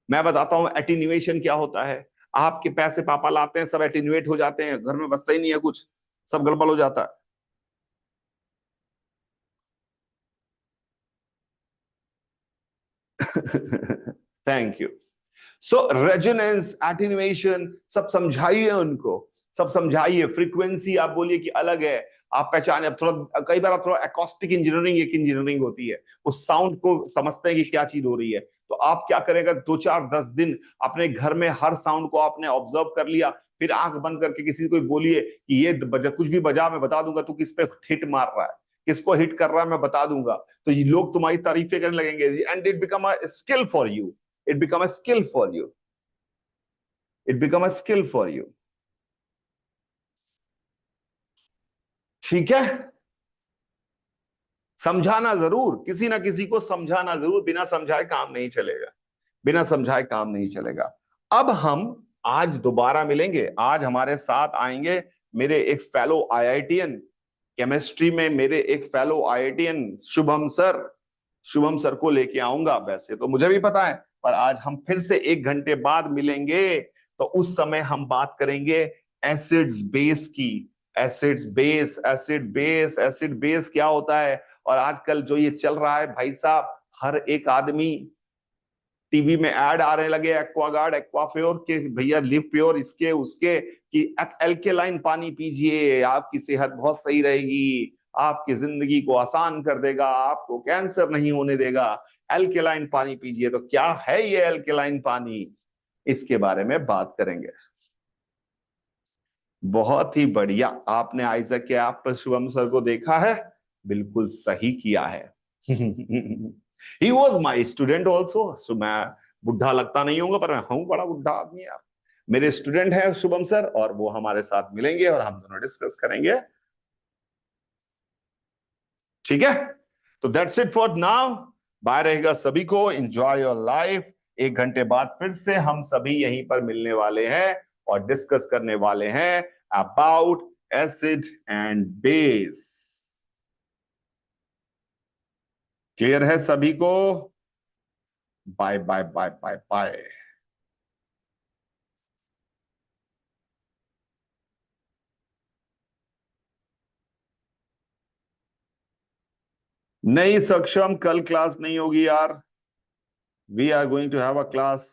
मैं बताता हूं एटीन्यूएशन क्या होता है। आपके पैसे पापा लाते हैं, सब एटीन्यूएट हो जाते हैं, घर में बचता ही नहीं है कुछ, सब गड़बड़ हो जाता है। Thank you. So resonance, attenuation, सब समझाइए उनको, सब समझाइए। फ्रीक्वेंसी आप बोलिए कि अलग है, आप पहचाने। अब थोड़ा, कई बार आप थोड़ा एकॉस्टिक इंजीनियरिंग एक इंजीनियरिंग होती है, उस साउंड को समझते हैं कि क्या चीज हो रही है, तो आप क्या करेगा, 2 4 10 दिन अपने घर में हर साउंड को आपने ऑब्जर्व कर लिया, फिर आंख बंद करके किसी को बोलिए कि ये बजा, कुछ भी बजा, मैं बता दूंगा तू किस पे हिट मार रहा है, किसको हिट कर रहा है मैं बता दूंगा, तो ये लोग तुम्हारी तारीफें करने लगेंगे, and it become a skill for you, it become a skill for you, it become a skill for you। ठीक है, समझाना जरूर, किसी ना किसी को समझाना जरूर, बिना समझाए काम नहीं चलेगा, बिना समझाए काम नहीं चलेगा। अब हम आज दोबारा मिलेंगे, आज हमारे साथ आएंगे मेरे एक फेलो आईआईटीएन, केमिस्ट्री में मेरे एक fellow IITian Shubham sir. Shubham sir को लेके आऊंगा, वैसे तो मुझे भी पता है, पर आज हम फिर से 1 घंटे बाद मिलेंगे, तो उस समय हम बात करेंगे एसिड्स बेस की। Acids base, acid base, acid base क्या होता है। और आजकल जो ये चल रहा है भाई साहब, हर एक आदमी, टीवी में ऐड आने लगे एक्वागार्ड, एक्वाफ्योर के, भैया लिव प्योर, इसके उसके, कि एल्केलाइन पानी पीजिए, आपकी सेहत बहुत सही रहेगी, आपकी जिंदगी को आसान कर देगा, आपको कैंसर नहीं होने देगा, एल्केलाइन पानी पीजिए। तो क्या है ये एल्केलाइन पानी, इसके बारे में बात करेंगे। बहुत ही बढ़िया, आपने आइजैक के आप पर शुभम सर को देखा है, बिल्कुल सही किया है। He was my student also, so मैं बुढ़ा लगता नहीं हूँ, पर मैं हूं बड़ा बुढ़ा आदमी यार। मेरे स्टूडेंट है शुभम सर, और वो हमारे साथ मिलेंगे और हम दोनों डिस्कस करेंगे। ठीक है, तो that's it for now. Bye रहेगा सभी को, एंजॉय योर लाइफ। 1 घंटे बाद फिर से हम सभी यहीं पर मिलने वाले हैं और डिस्कस करने वाले हैं about acid and base. Clear है सभी को? Bye bye bye bye bye. नहीं सक्षम, कल क्लास नहीं होगी यार, we are going to have a class.